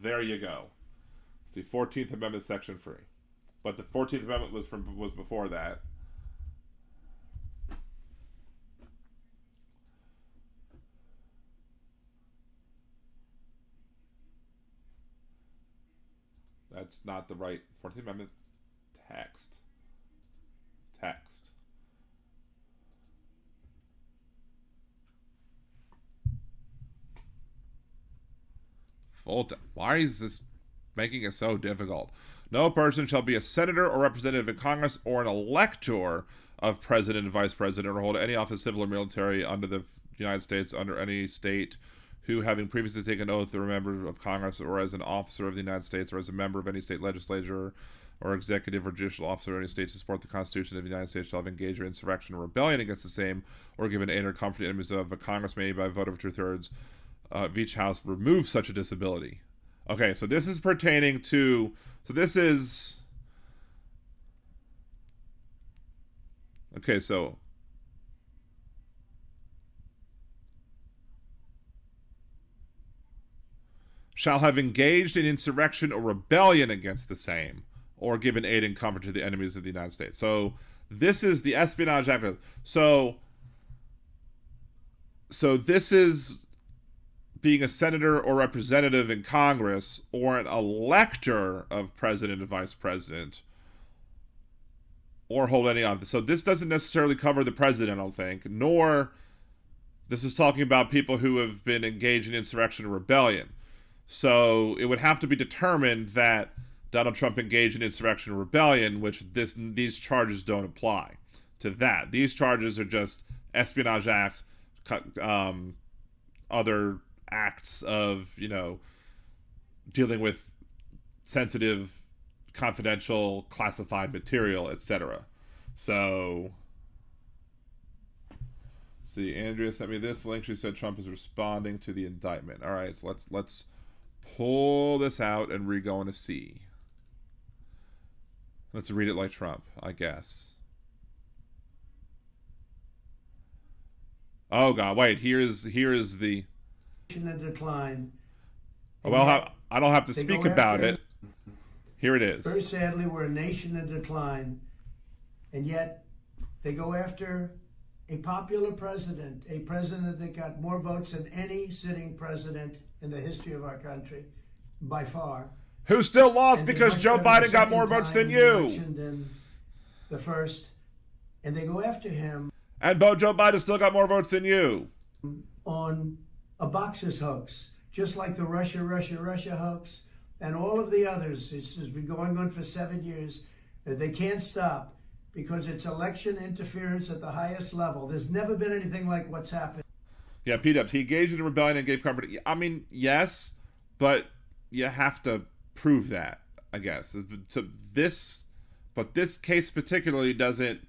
Speaker 1: there you go. It's the 14th Amendment, Section 3. But the 14th Amendment was before that. That's not the right 14th Amendment text. Why is this making it so difficult? No person shall be a senator or representative in Congress or an elector of president and vice president or hold any office, civil or military, under the United States, under any state, who, having previously taken oath, or a member of Congress, or as an officer of the United States, or as a member of any state legislature, or executive or judicial officer of any state to support the Constitution of the United States, shall have engaged in insurrection or rebellion against the same, or given aid or comfort to enemies of, but Congress may, by a vote of 2/3 of each house, remove such a disability. Okay, so this is pertaining to, okay, so shall have engaged in insurrection or rebellion against the same, or given aid and comfort to the enemies of the United States. So this is the Espionage Act. So this is being a senator or representative in Congress or an elector of president and vice president or hold any office. So this doesn't necessarily cover the president, I don't think, nor this is talking about people who have been engaged in insurrection or rebellion. So it would have to be determined that Donald Trump engaged in insurrection or rebellion, which these charges don't apply to that. These charges are just Espionage Act, other acts of, dealing with sensitive, confidential, classified material, etc. So, see, Andrea sent me this link. She said Trump is responding to the indictment. All right, so let's pull this out and we're going to see. Let's read it like Trump, I guess. Oh God, wait. Here is the.
Speaker 3: Decline.
Speaker 1: Well, I don't have to speak about it. Here it is.
Speaker 3: Very sadly, we're a nation in decline, and yet they go after a popular president, a president that got more votes than any sitting president in the history of our country, by far.
Speaker 1: Who still lost because Joe Biden got more votes than you.
Speaker 3: Than the first, and they go after him.
Speaker 1: And Joe Biden still got more votes than you.
Speaker 3: On a boxes hoax, just like the Russia hoax and all of the others. It's been going on for 7 years. They can't stop because it's election interference at the highest level. There's never been anything like what's happened.
Speaker 1: Yeah, P-Dubs, he engaged in a rebellion and gave comfort. I mean, yes, but you have to prove that, I guess. But this case particularly doesn't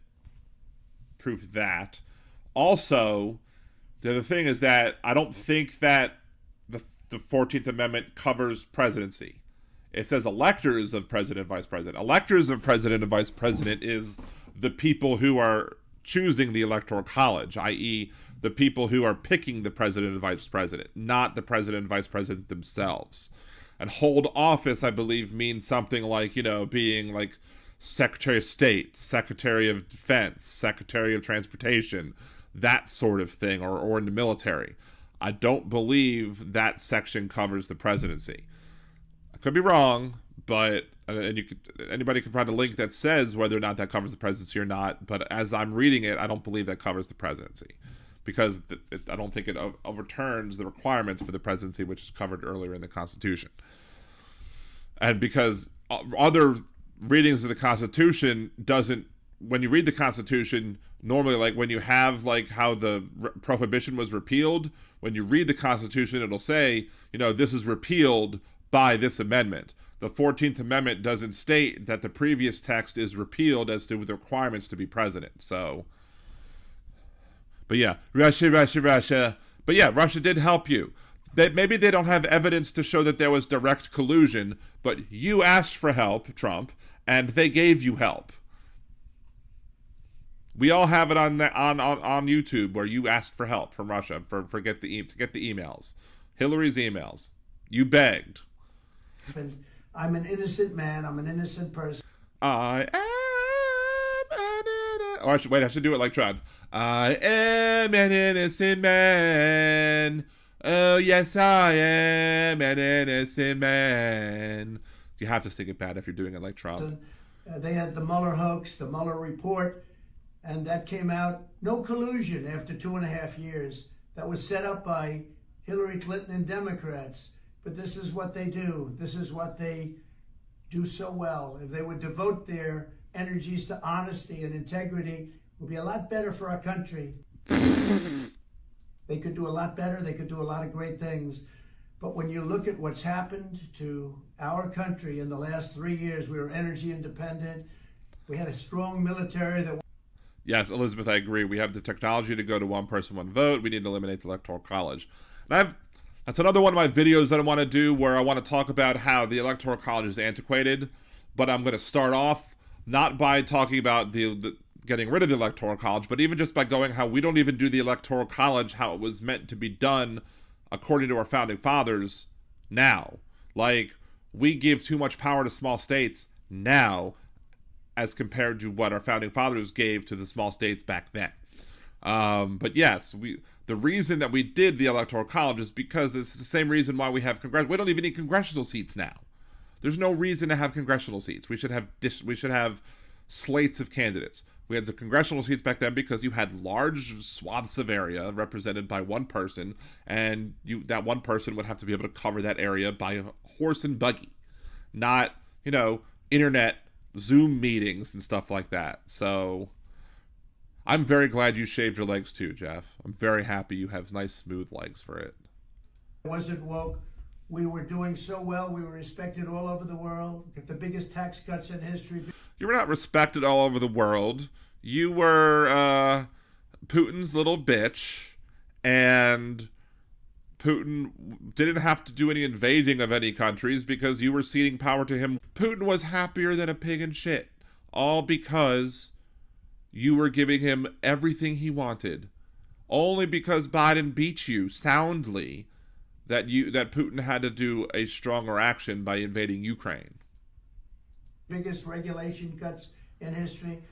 Speaker 1: prove that. Also, the other thing is that I don't think that the 14th Amendment covers presidency. It says electors of president and vice president. Electors of president and vice president is the people who are choosing the electoral college, i.e. the people who are picking the president and vice president, not the president and vice president themselves. And hold office, I believe, means something like, being like Secretary of State, Secretary of Defense, Secretary of Transportation, that sort of thing, or in the military. I don't believe that section covers the presidency. I could be wrong, but anybody can find a link that says whether or not that covers the presidency or not. But as I'm reading it, I don't believe that covers the presidency, because I don't think it overturns the requirements for the presidency, which is covered earlier in the Constitution. And because other readings of the Constitution doesn't, when you read the Constitution, normally, like when you have like how the prohibition was repealed, when you read the Constitution, it'll say, this is repealed by this amendment. The 14th Amendment doesn't state that the previous text is repealed as to the requirements to be president. So, but yeah, Russia. But yeah, Russia did help you. Maybe they don't have evidence to show that there was direct collusion, but you asked for help, Trump, and they gave you help. We all have it on YouTube where you asked for help from Russia to get the emails, Hillary's emails. You begged.
Speaker 3: I'm an innocent man. I'm an innocent person.
Speaker 1: I am an innocent. Oh, I should do it like Trump. I am an innocent man. Oh, yes, I am an innocent man. You have to sing it bad if you're doing it like Trump.
Speaker 3: They had the Mueller hoax, the Mueller report, and that came out. No collusion after 2.5 years. That was set up by Hillary Clinton and Democrats. But this is what they do. This is what they do so well. If they would devote their energies to honesty and integrity, it would be a lot better for our country. They could do a lot better. They could do a lot of great things. But when you look at what's happened to our country in the last 3 years, we were energy independent. We had a strong military that...
Speaker 1: Yes, Elizabeth, I agree. We have the technology to go to one person, one vote. We need to eliminate the Electoral College. And that's another one of my videos that I want to do, where I want to talk about how the Electoral College is antiquated. But I'm going to start off not by talking about the getting rid of the Electoral College, but even just by going how we don't even do the Electoral College how it was meant to be done according to our founding fathers now. Like, we give too much power to small states now as compared to what our founding fathers gave to the small states back then. But yes, the reason that we did the Electoral College is because it's the same reason why we have we don't even need congressional seats now. There's no reason to have congressional seats. We should have slates of candidates. We had the congressional seats back then because you had large swaths of area represented by one person, and that one person would have to be able to cover that area by a horse and buggy, not, internet Zoom meetings and stuff like that. So I'm very glad you shaved your legs too, Jeff. I'm very happy you have nice, smooth legs for it.
Speaker 3: Wasn't woke. We were doing so well. We were respected all over the world. Got the biggest tax cuts in history.
Speaker 1: You were not respected all over the world. You were Putin's little bitch, and Putin didn't have to do any invading of any countries because you were ceding power to him. Putin was happier than a pig in shit, all because you were giving him everything he wanted. Only because Biden beat you soundly that Putin had to do a stronger action by invading Ukraine.
Speaker 3: Biggest regulation cuts in history.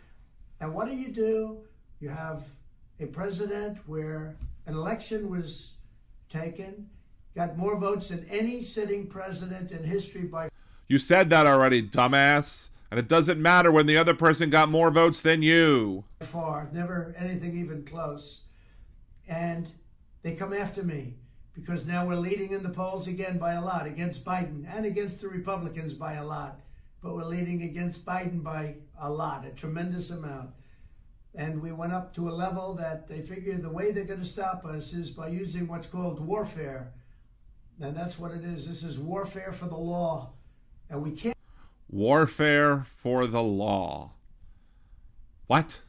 Speaker 3: And what do? You have a president where an election was taken, got more votes than any sitting president in history by...
Speaker 1: You said that already, dumbass. And it doesn't matter when the other person got more votes than you.
Speaker 3: Far, never anything even close. And they come after me because now we're leading in the polls again by a lot, against Biden and against the Republicans by a lot. But we're leading against Biden by a lot, a tremendous amount. And we went up to a level that they figure the way they're going to stop us is by using what's called warfare. And that's what it is. This is warfare for the law. And we can't...
Speaker 1: Warfare for the law. What?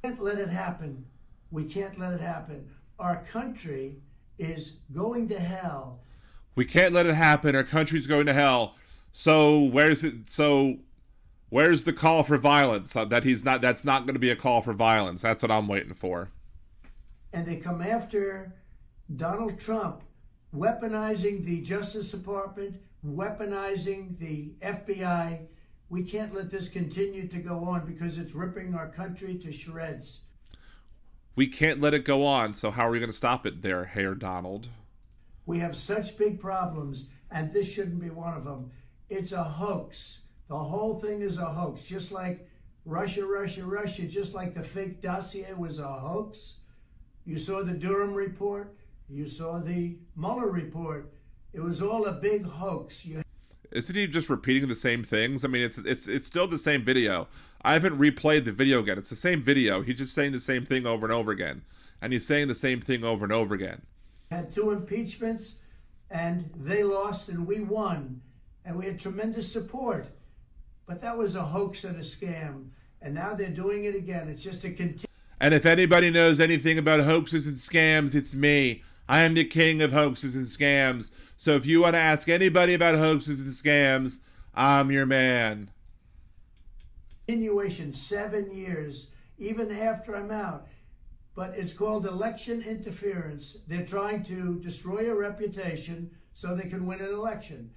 Speaker 3: We can't let it happen. We can't let it happen. Our country is going to hell.
Speaker 1: We can't let it happen. Our country's going to hell. So where's the call for violence? That's not going to be a call for violence. That's what I'm waiting for.
Speaker 3: And they come after Donald Trump, weaponizing the Justice Department, weaponizing the FBI, We can't let this continue to go on because it's ripping our country to shreds.
Speaker 1: We can't let it go on, so how are we going to stop it there, Herr Donald?
Speaker 3: We have such big problems, and this shouldn't be one of them. It's a hoax. The whole thing is a hoax, just like Russia, just like the fake dossier was a hoax. You saw the Durham report. You saw the Mueller report. It was all a big hoax.
Speaker 1: Isn't he just repeating the same things? I mean, it's still the same video. I haven't replayed the video again. It's the same video. He's just saying the same thing over and over again. And he's saying the same thing over and over again.
Speaker 3: Had 2 impeachments, and they lost, and we won. And we had tremendous support. But that was a hoax and a scam. And now they're doing it again. It's just a continue.
Speaker 1: And if anybody knows anything about hoaxes and scams, it's me. I am the king of hoaxes and scams. So if you want to ask anybody about hoaxes and scams, I'm your man.
Speaker 3: Continuation, 7 years, even after I'm out. But it's called election interference. They're trying to destroy a reputation so they can win an election.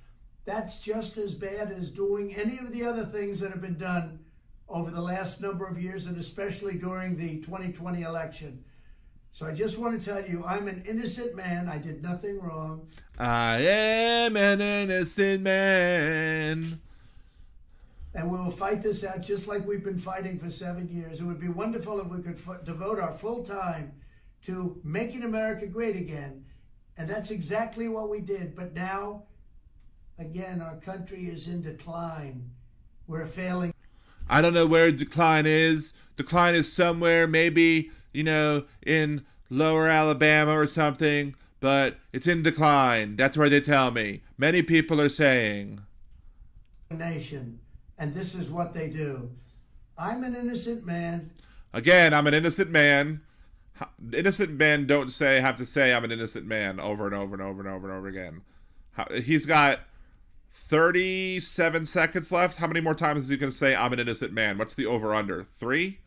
Speaker 3: That's just as bad as doing any of the other things that have been done over the last number of years, and especially during the 2020 election. So I just want to tell you, I'm an innocent man. I did nothing wrong.
Speaker 1: I am an innocent man.
Speaker 3: And we will fight this out just like we've been fighting for 7 years. It would be wonderful if we could devote our full time to making America great again. And that's exactly what we did. But now, again, our country is in decline. We're failing.
Speaker 1: I don't know where decline is. Decline is somewhere, maybe, in lower Alabama or something, but it's in decline. That's where they tell me. Many people are saying.
Speaker 3: Nation, and this is what they do. I'm an innocent man.
Speaker 1: Again, I'm an innocent man. Innocent men don't have to say I'm an innocent man over and over and over and over and over again. He's got 37 seconds left. How many more times is he going to say I'm an innocent man? What's the over-under? 3?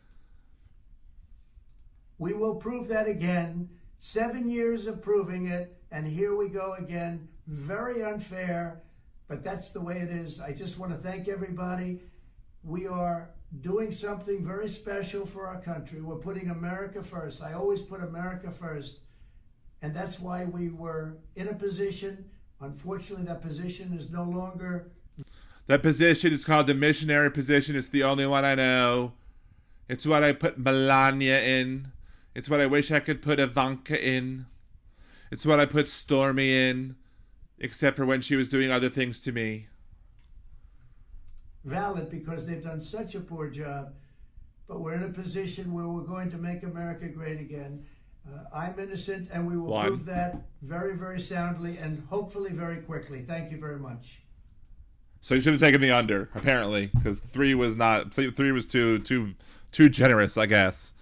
Speaker 3: We will prove that again. 7 years of proving it, and here we go again. Very unfair, but that's the way it is. I just want to thank everybody. We are doing something very special for our country. We're putting America first. I always put America first, and that's why we were in a position. Unfortunately, that position is no longer.
Speaker 1: That position is called the missionary position. It's the only one I know. It's what I put Melania in. It's what I wish I could put Ivanka in. It's what I put Stormy in, except for when she was doing other things to me.
Speaker 3: Valid, because they've done such a poor job. But we're in a position where we're going to make America great again. I'm innocent, and we will prove that very, very soundly and hopefully very quickly. Thank you very much.
Speaker 1: So you should have taken the under, apparently, because 3 was not. 3 was too generous, I guess.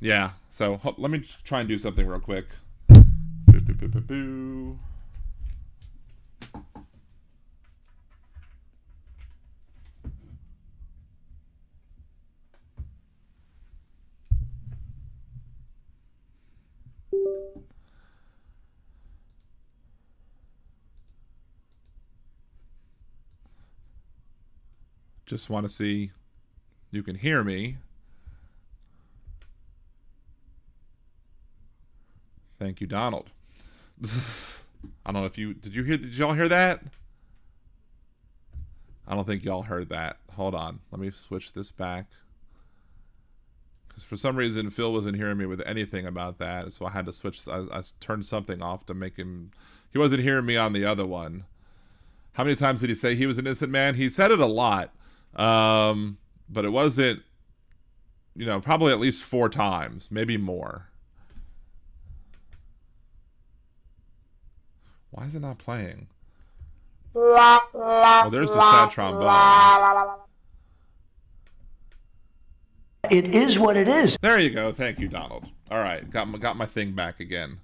Speaker 1: Yeah. So let me try and do something real quick. Boo, boo, boo, boo, boo. Just want to see you can hear me. Thank you, Donald. I don't know if did y'all hear that? I don't think y'all heard that. Hold on. Let me switch this back. Because for some reason, Phil wasn't hearing me with anything about that. So I had to switch. I turned something off to make him. He wasn't hearing me on the other one. How many times did he say he was an innocent man? He said it a lot. But it wasn't, probably at least 4 times, maybe more. Why is it not playing? Oh, there's the sad trombone.
Speaker 3: It is what it is.
Speaker 1: There you go. Thank you, Donald. All right, got my thing back again.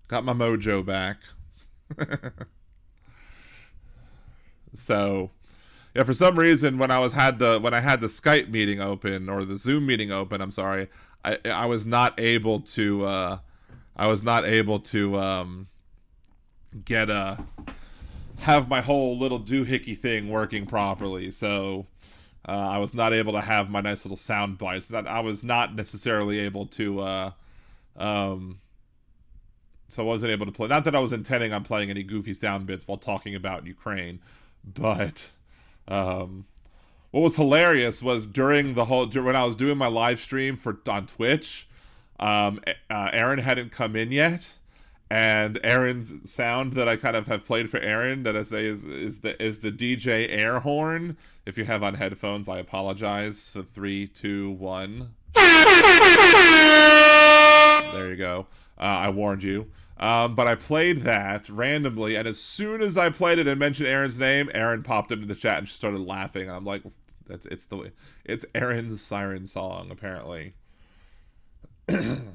Speaker 1: Got my mojo back. So, yeah, for some reason when I had the Skype meeting open, or the Zoom meeting open, I'm sorry, I was not able to get have my whole little doohickey thing working properly, so I was not able to have my nice little sound bites. That I was not necessarily able to. So I wasn't able to play. Not that I was intending on playing any goofy sound bits while talking about Ukraine, but what was hilarious was when I was doing my live stream on Twitch, Aaron hadn't come in yet, and Aaron's sound that I kind of have played for Aaron that I say is the DJ air horn. If you have on headphones, I apologize. So 3, 2, 1. There you go. I warned you. But I played that randomly, and as soon as I played it and mentioned Aaron's name, Aaron popped into the chat and she started laughing. I'm like, it's Aaron's siren song, apparently. Hang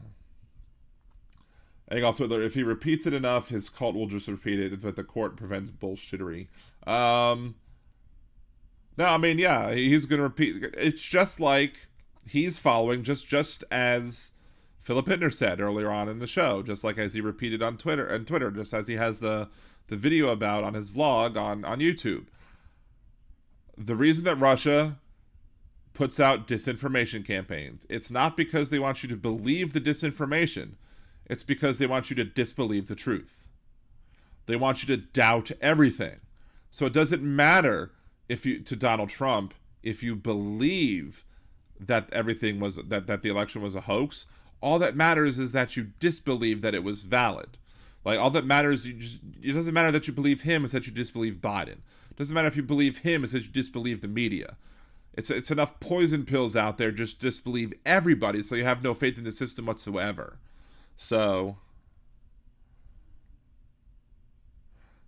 Speaker 1: off Twitter. If he repeats it enough, his cult will just repeat it, but the court prevents bullshittery. No, I mean, yeah, he's gonna repeat. It's just like he's following just as Philip Ittner said earlier on in the show, just like as he repeated on Twitter, just as he has the video about on his vlog on YouTube. The reason that Russia puts out disinformation campaigns, it's not because they want you to believe the disinformation. It's because they want you to disbelieve the truth. They want you to doubt everything. So it doesn't matter to Donald Trump, if you believe that everything was that the election was a hoax. All that matters is that you disbelieve that it was valid. Like, all that matters, it doesn't matter that you believe him, it's that you disbelieve Biden. It doesn't matter if you believe him, it's that you disbelieve the media. It's enough poison pills out there, just disbelieve everybody so you have no faith in the system whatsoever. So,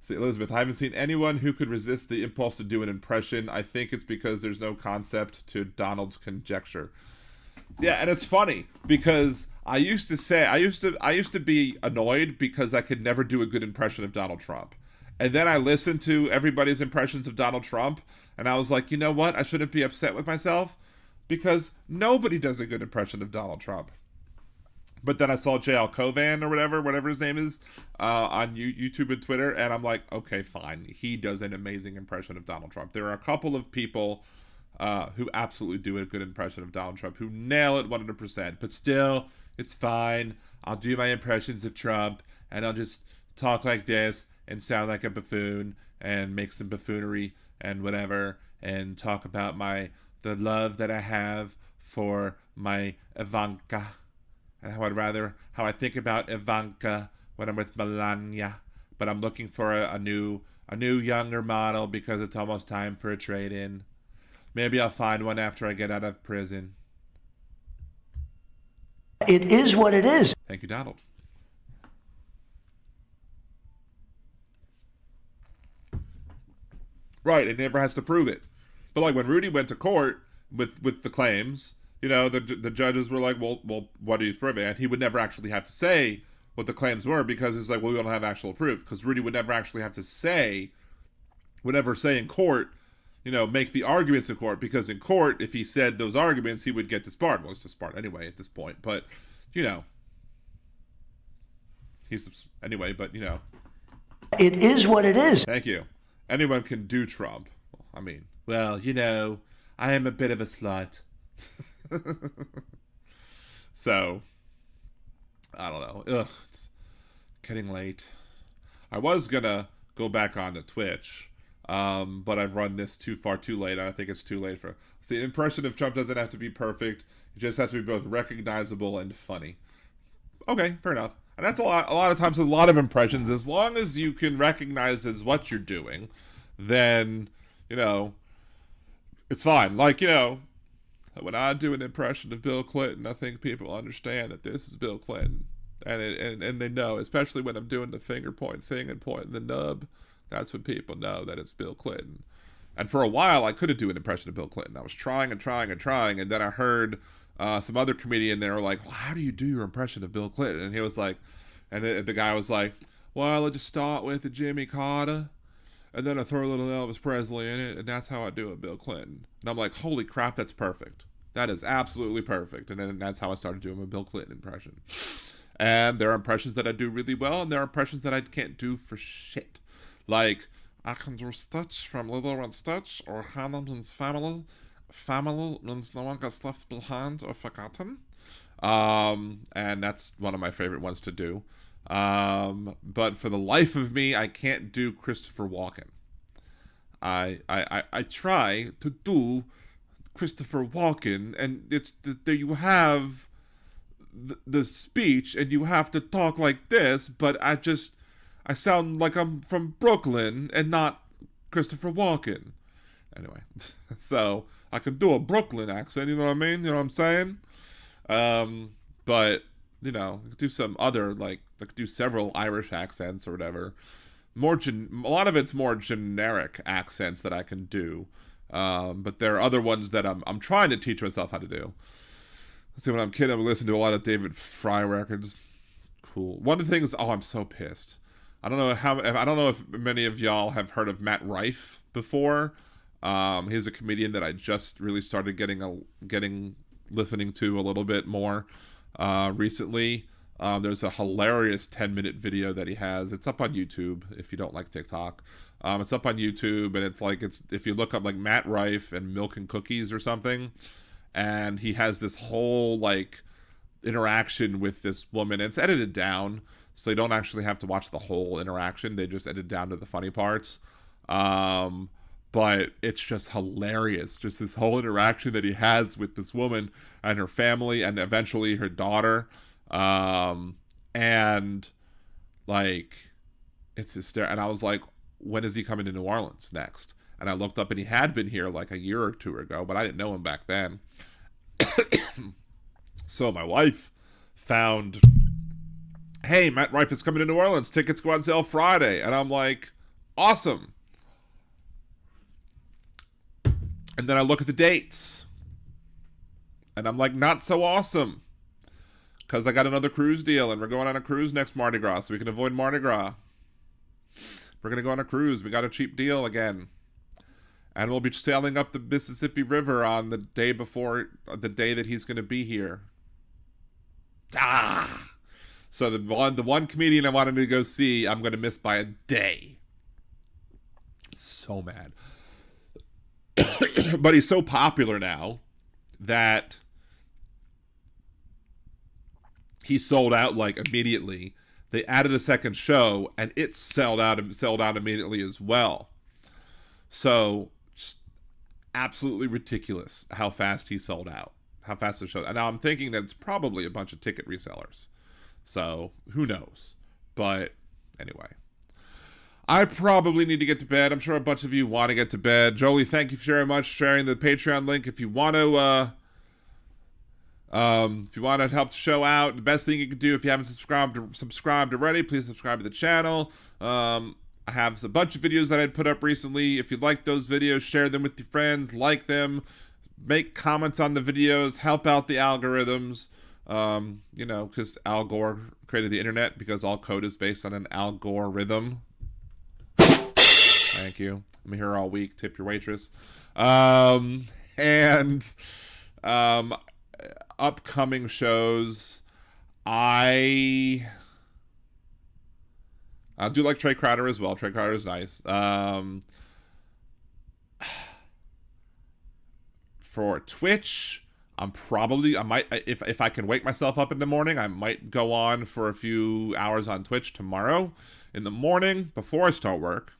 Speaker 1: see, Elizabeth, I haven't seen anyone who could resist the impulse to do an impression. I think it's because there's no concept to Donald's conjecture. Yeah, and it's funny because I used to be annoyed because I could never do a good impression of Donald Trump. And then I listened to everybody's impressions of Donald Trump, and I was like, you know what? I shouldn't be upset with myself because nobody does a good impression of Donald Trump. But then I saw J.L. Covan or whatever his name is, on YouTube and Twitter, and I'm like, okay, fine. He does an amazing impression of Donald Trump. There are a couple of people who absolutely do a good impression of Donald Trump, who nail it 100%. But still, it's fine. I'll do my impressions of Trump, and I'll just talk like this and sound like a buffoon and make some buffoonery and whatever, and talk about the love that I have for my Ivanka, and how I think about Ivanka when I'm with Melania. But I'm looking for a new younger model because it's almost time for a trade-in. Maybe I'll find one after I get out of prison.
Speaker 4: It is what it is.
Speaker 1: Thank you, Donald. Right, it never has to prove it. But like when Rudy went to court with the claims, you know, the judges were like, well, what are you proving? And he would never actually have to say what the claims were because it's like, well, we don't have actual proof. Because Rudy would never actually have to say, would never say in court, you know, make the arguments in court, because in court, if he said those arguments, he would get disbarred. Well, he's disbarred anyway at this point, but, you know, anyway, but, you know.
Speaker 4: It is what it is.
Speaker 1: Thank you. Anyone can do Trump. I mean, well, you know, I am a bit of a slut. So, I don't know. Ugh, it's getting late. I was gonna go back onto Twitch, but I've run this too late. I think it's too late for... See, an impression of Trump doesn't have to be perfect. It just has to be both recognizable and funny. Okay, fair enough. And that's a lot of times, a lot of impressions, as long as you can recognize as what you're doing, then, you know, it's fine. Like, you know, when I do an impression of Bill Clinton, I think people understand that this is Bill Clinton. And they know, especially when I'm doing the finger point thing and pointing the nub, that's when people know that it's Bill Clinton. And for a while, I couldn't do an impression of Bill Clinton. I was trying, and then I heard some other comedian there like, well, how do you do your impression of Bill Clinton? And he was like, and the guy was like, well, I just start with the Jimmy Carter, and then I throw a little Elvis Presley in it, and that's how I do it, Bill Clinton. And I'm like, holy crap, that's perfect. That is absolutely perfect. And then that's how I started doing my Bill Clinton impression. And there are impressions that I do really well, and there are impressions that I can't do for shit. Like, I can do Stitch from Lilo and Stitch, or Hannah means family. Family means no one gets left behind or forgotten. And that's one of my favorite ones to do. But for the life of me, I can't do Christopher Walken. I try to do Christopher Walken, and it's there you have the speech, and you have to talk like this, but I sound like I'm from Brooklyn and not Christopher Walken. Anyway, so I can do a Brooklyn accent, you know what I mean? You know what I'm saying? But, you know, I could do some other, like, I could do several Irish accents or whatever. A lot of it's more generic accents that I can do. But there are other ones that I'm trying to teach myself how to do. See, when I'm kidding, I'm listening to a lot of David Fry records. Cool. One of the things, I'm so pissed. I don't know if many of y'all have heard of Matt Rife before. He's a comedian that I just really started listening to a little bit more recently. There's a hilarious 10-minute video that he has. It's up on YouTube if you don't like TikTok. It's up on YouTube, and if you look up like Matt Rife and Milk and Cookies or something, and he has this whole like interaction with this woman. It's edited down, so you don't actually have to watch the whole interaction. They just edit down to the funny parts. But it's just hilarious. Just this whole interaction that he has with this woman and her family and eventually her daughter. And like, it's hysterical. And I was like, when is he coming to New Orleans next? And I looked up, and he had been here like a year or two ago, but I didn't know him back then. So my wife found, hey, Matt Rife is coming to New Orleans. Tickets go on sale Friday. And I'm like, awesome. And then I look at the dates. And I'm like, not so awesome. Because I got another cruise deal, and we're going on a cruise next Mardi Gras, so we can avoid Mardi Gras. We're going to go on a cruise. We got a cheap deal again. And we'll be sailing up the Mississippi River on the day before the day that he's going to be here. So the one comedian I wanted to go see, I'm going to miss by a day. So mad. But he's so popular now that he sold out like immediately. They added a second show, and it sold out immediately as well. So just absolutely ridiculous how fast he sold out. How fast the show. And now I'm thinking that it's probably a bunch of ticket resellers. So who knows? But anyway, I probably need to get to bed. I'm sure a bunch of you want to get to bed. Jolie, thank you very much for sharing the Patreon link. If you want to help the show out, the best thing you can do if you haven't subscribed already, please subscribe to the channel. I have a bunch of videos that I put up recently. If you like those videos, share them with your friends, like them, make comments on the videos, help out the algorithms. Because Al Gore created the internet, because all code is based on an algorithm. Thank you. I'm here all week. Tip your waitress. Upcoming shows. I do like Trey Crowder as well. Trey Crowder is nice. For Twitch, I might, if I can wake myself up in the morning, I might go on for a few hours on Twitch tomorrow in the morning before I start work.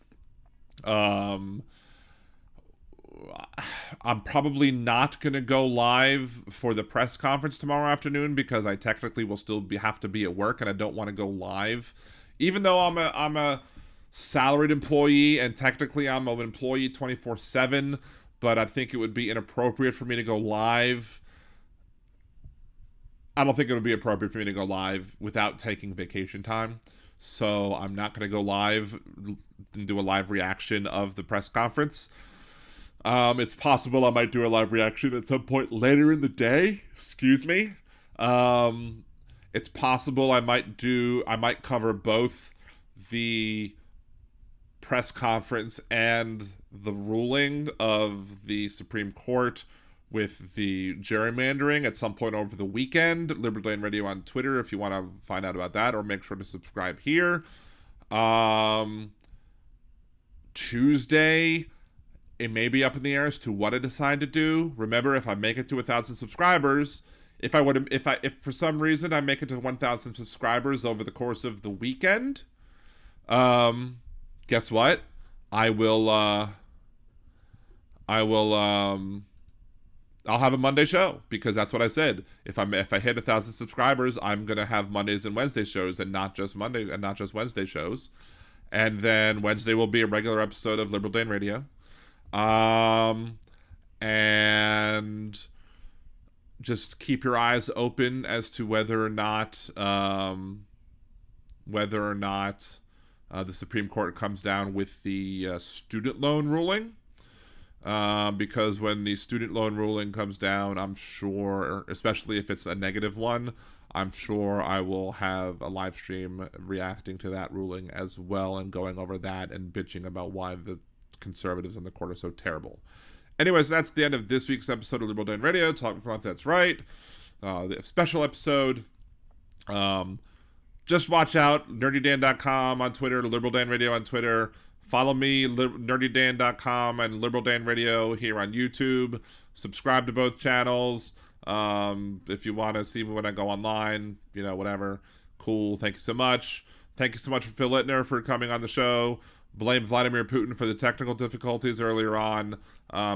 Speaker 1: I'm probably not going to go live for the press conference tomorrow afternoon, because I technically will still have to be at work, and I don't want to go live. Even though I'm a salaried employee, and technically I'm an employee 24/7, but I think it would be inappropriate for me to go live. I don't think it would be appropriate for me to go live without taking vacation time. So I'm not going to go live and do a live reaction of the press conference. It's possible I might do a live reaction at some point later in the day. Excuse me. It's possible I might cover both the press conference and the ruling of the Supreme Court with the gerrymandering at some point over the weekend. Libertarian Radio on Twitter if you want to find out about that, or make sure to subscribe here. To Tuesday, it may be up in the air as to what I decide to do. Remember, if I make it to 1,000 subscribers, if for some reason I make it to 1,000 subscribers over the course of the weekend, guess what? I'll have a Monday show, because that's what I said. If I hit 1,000 subscribers, I'm gonna have Mondays and Wednesday shows, and not just Monday and not just Wednesday shows. And then Wednesday will be a regular episode of Liberal Dan Radio. And just keep your eyes open as to whether or not the Supreme Court comes down with the student loan ruling. Because when the student loan ruling comes down, I'm sure, especially if it's a negative one, I'm sure I will have a live stream reacting to that ruling as well, and going over that and bitching about why the conservatives in the court are so terrible. Anyways, that's the end of this week's episode of Liberal Dan Radio. Talking about That's Right. The special episode. Just watch out. NerdyDan.com on Twitter. Liberal Dan Radio on Twitter. Follow me, nerdydan.com and Liberal Dan Radio here on YouTube. Subscribe to both channels. If you want to see me when I go online, whatever. Cool. Thank you so much. Thank you so much for Phil Ittner for coming on the show. Blame Vladimir Putin for the technical difficulties earlier on.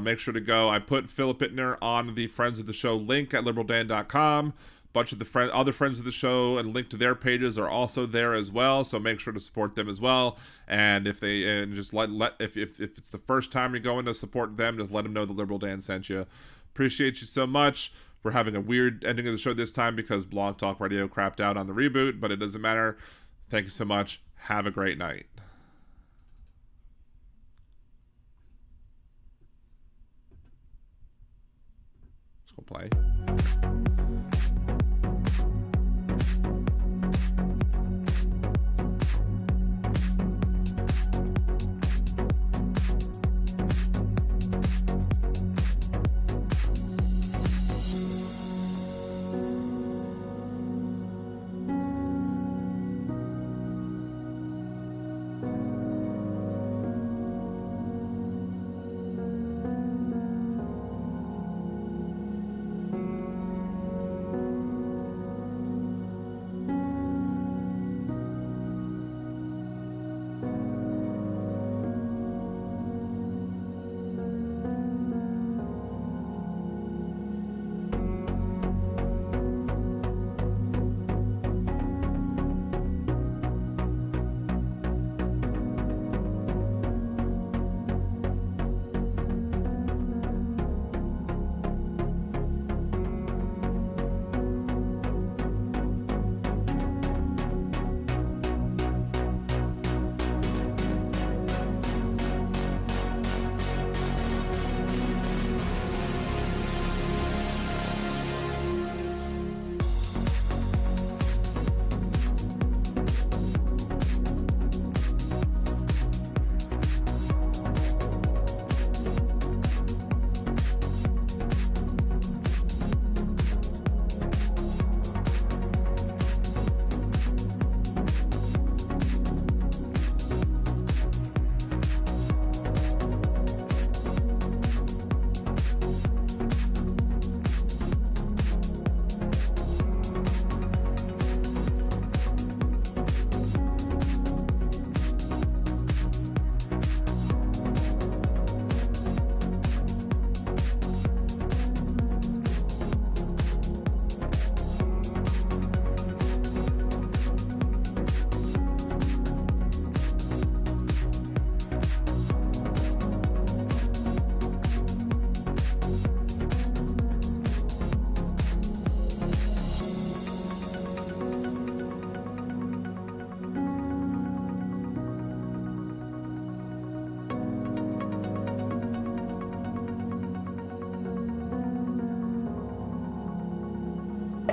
Speaker 1: Make sure to go. I put Philip Ittner on the Friends of the Show link at liberaldan.com. Bunch of the other friends of the show and link to their pages are also there as well, so make sure to support them as well. And if it's the first time you're going to support them, just let them know the Liberal Dan sent you. Appreciate you so much. We're having a weird ending of the show this time because Blog Talk Radio crapped out on the reboot, but it doesn't matter. Thank you so much. Have a great night. Let's go play.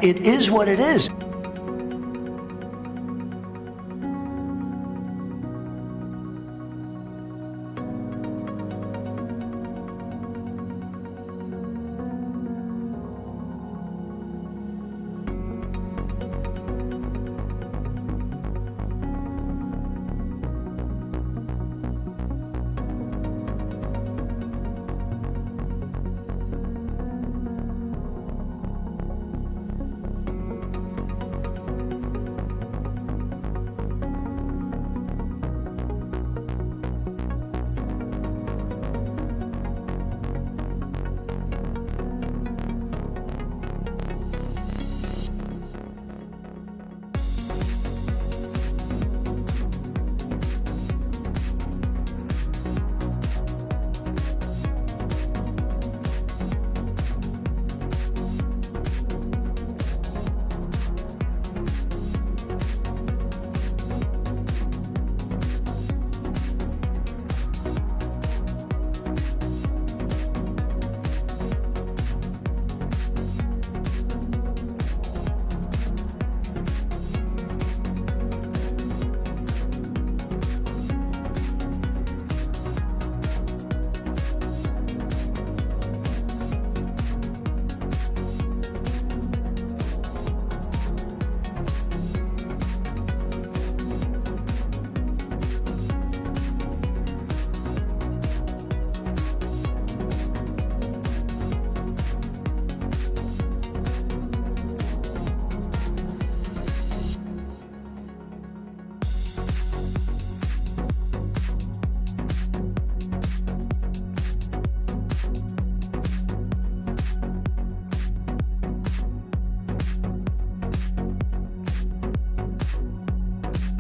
Speaker 4: It is what it is.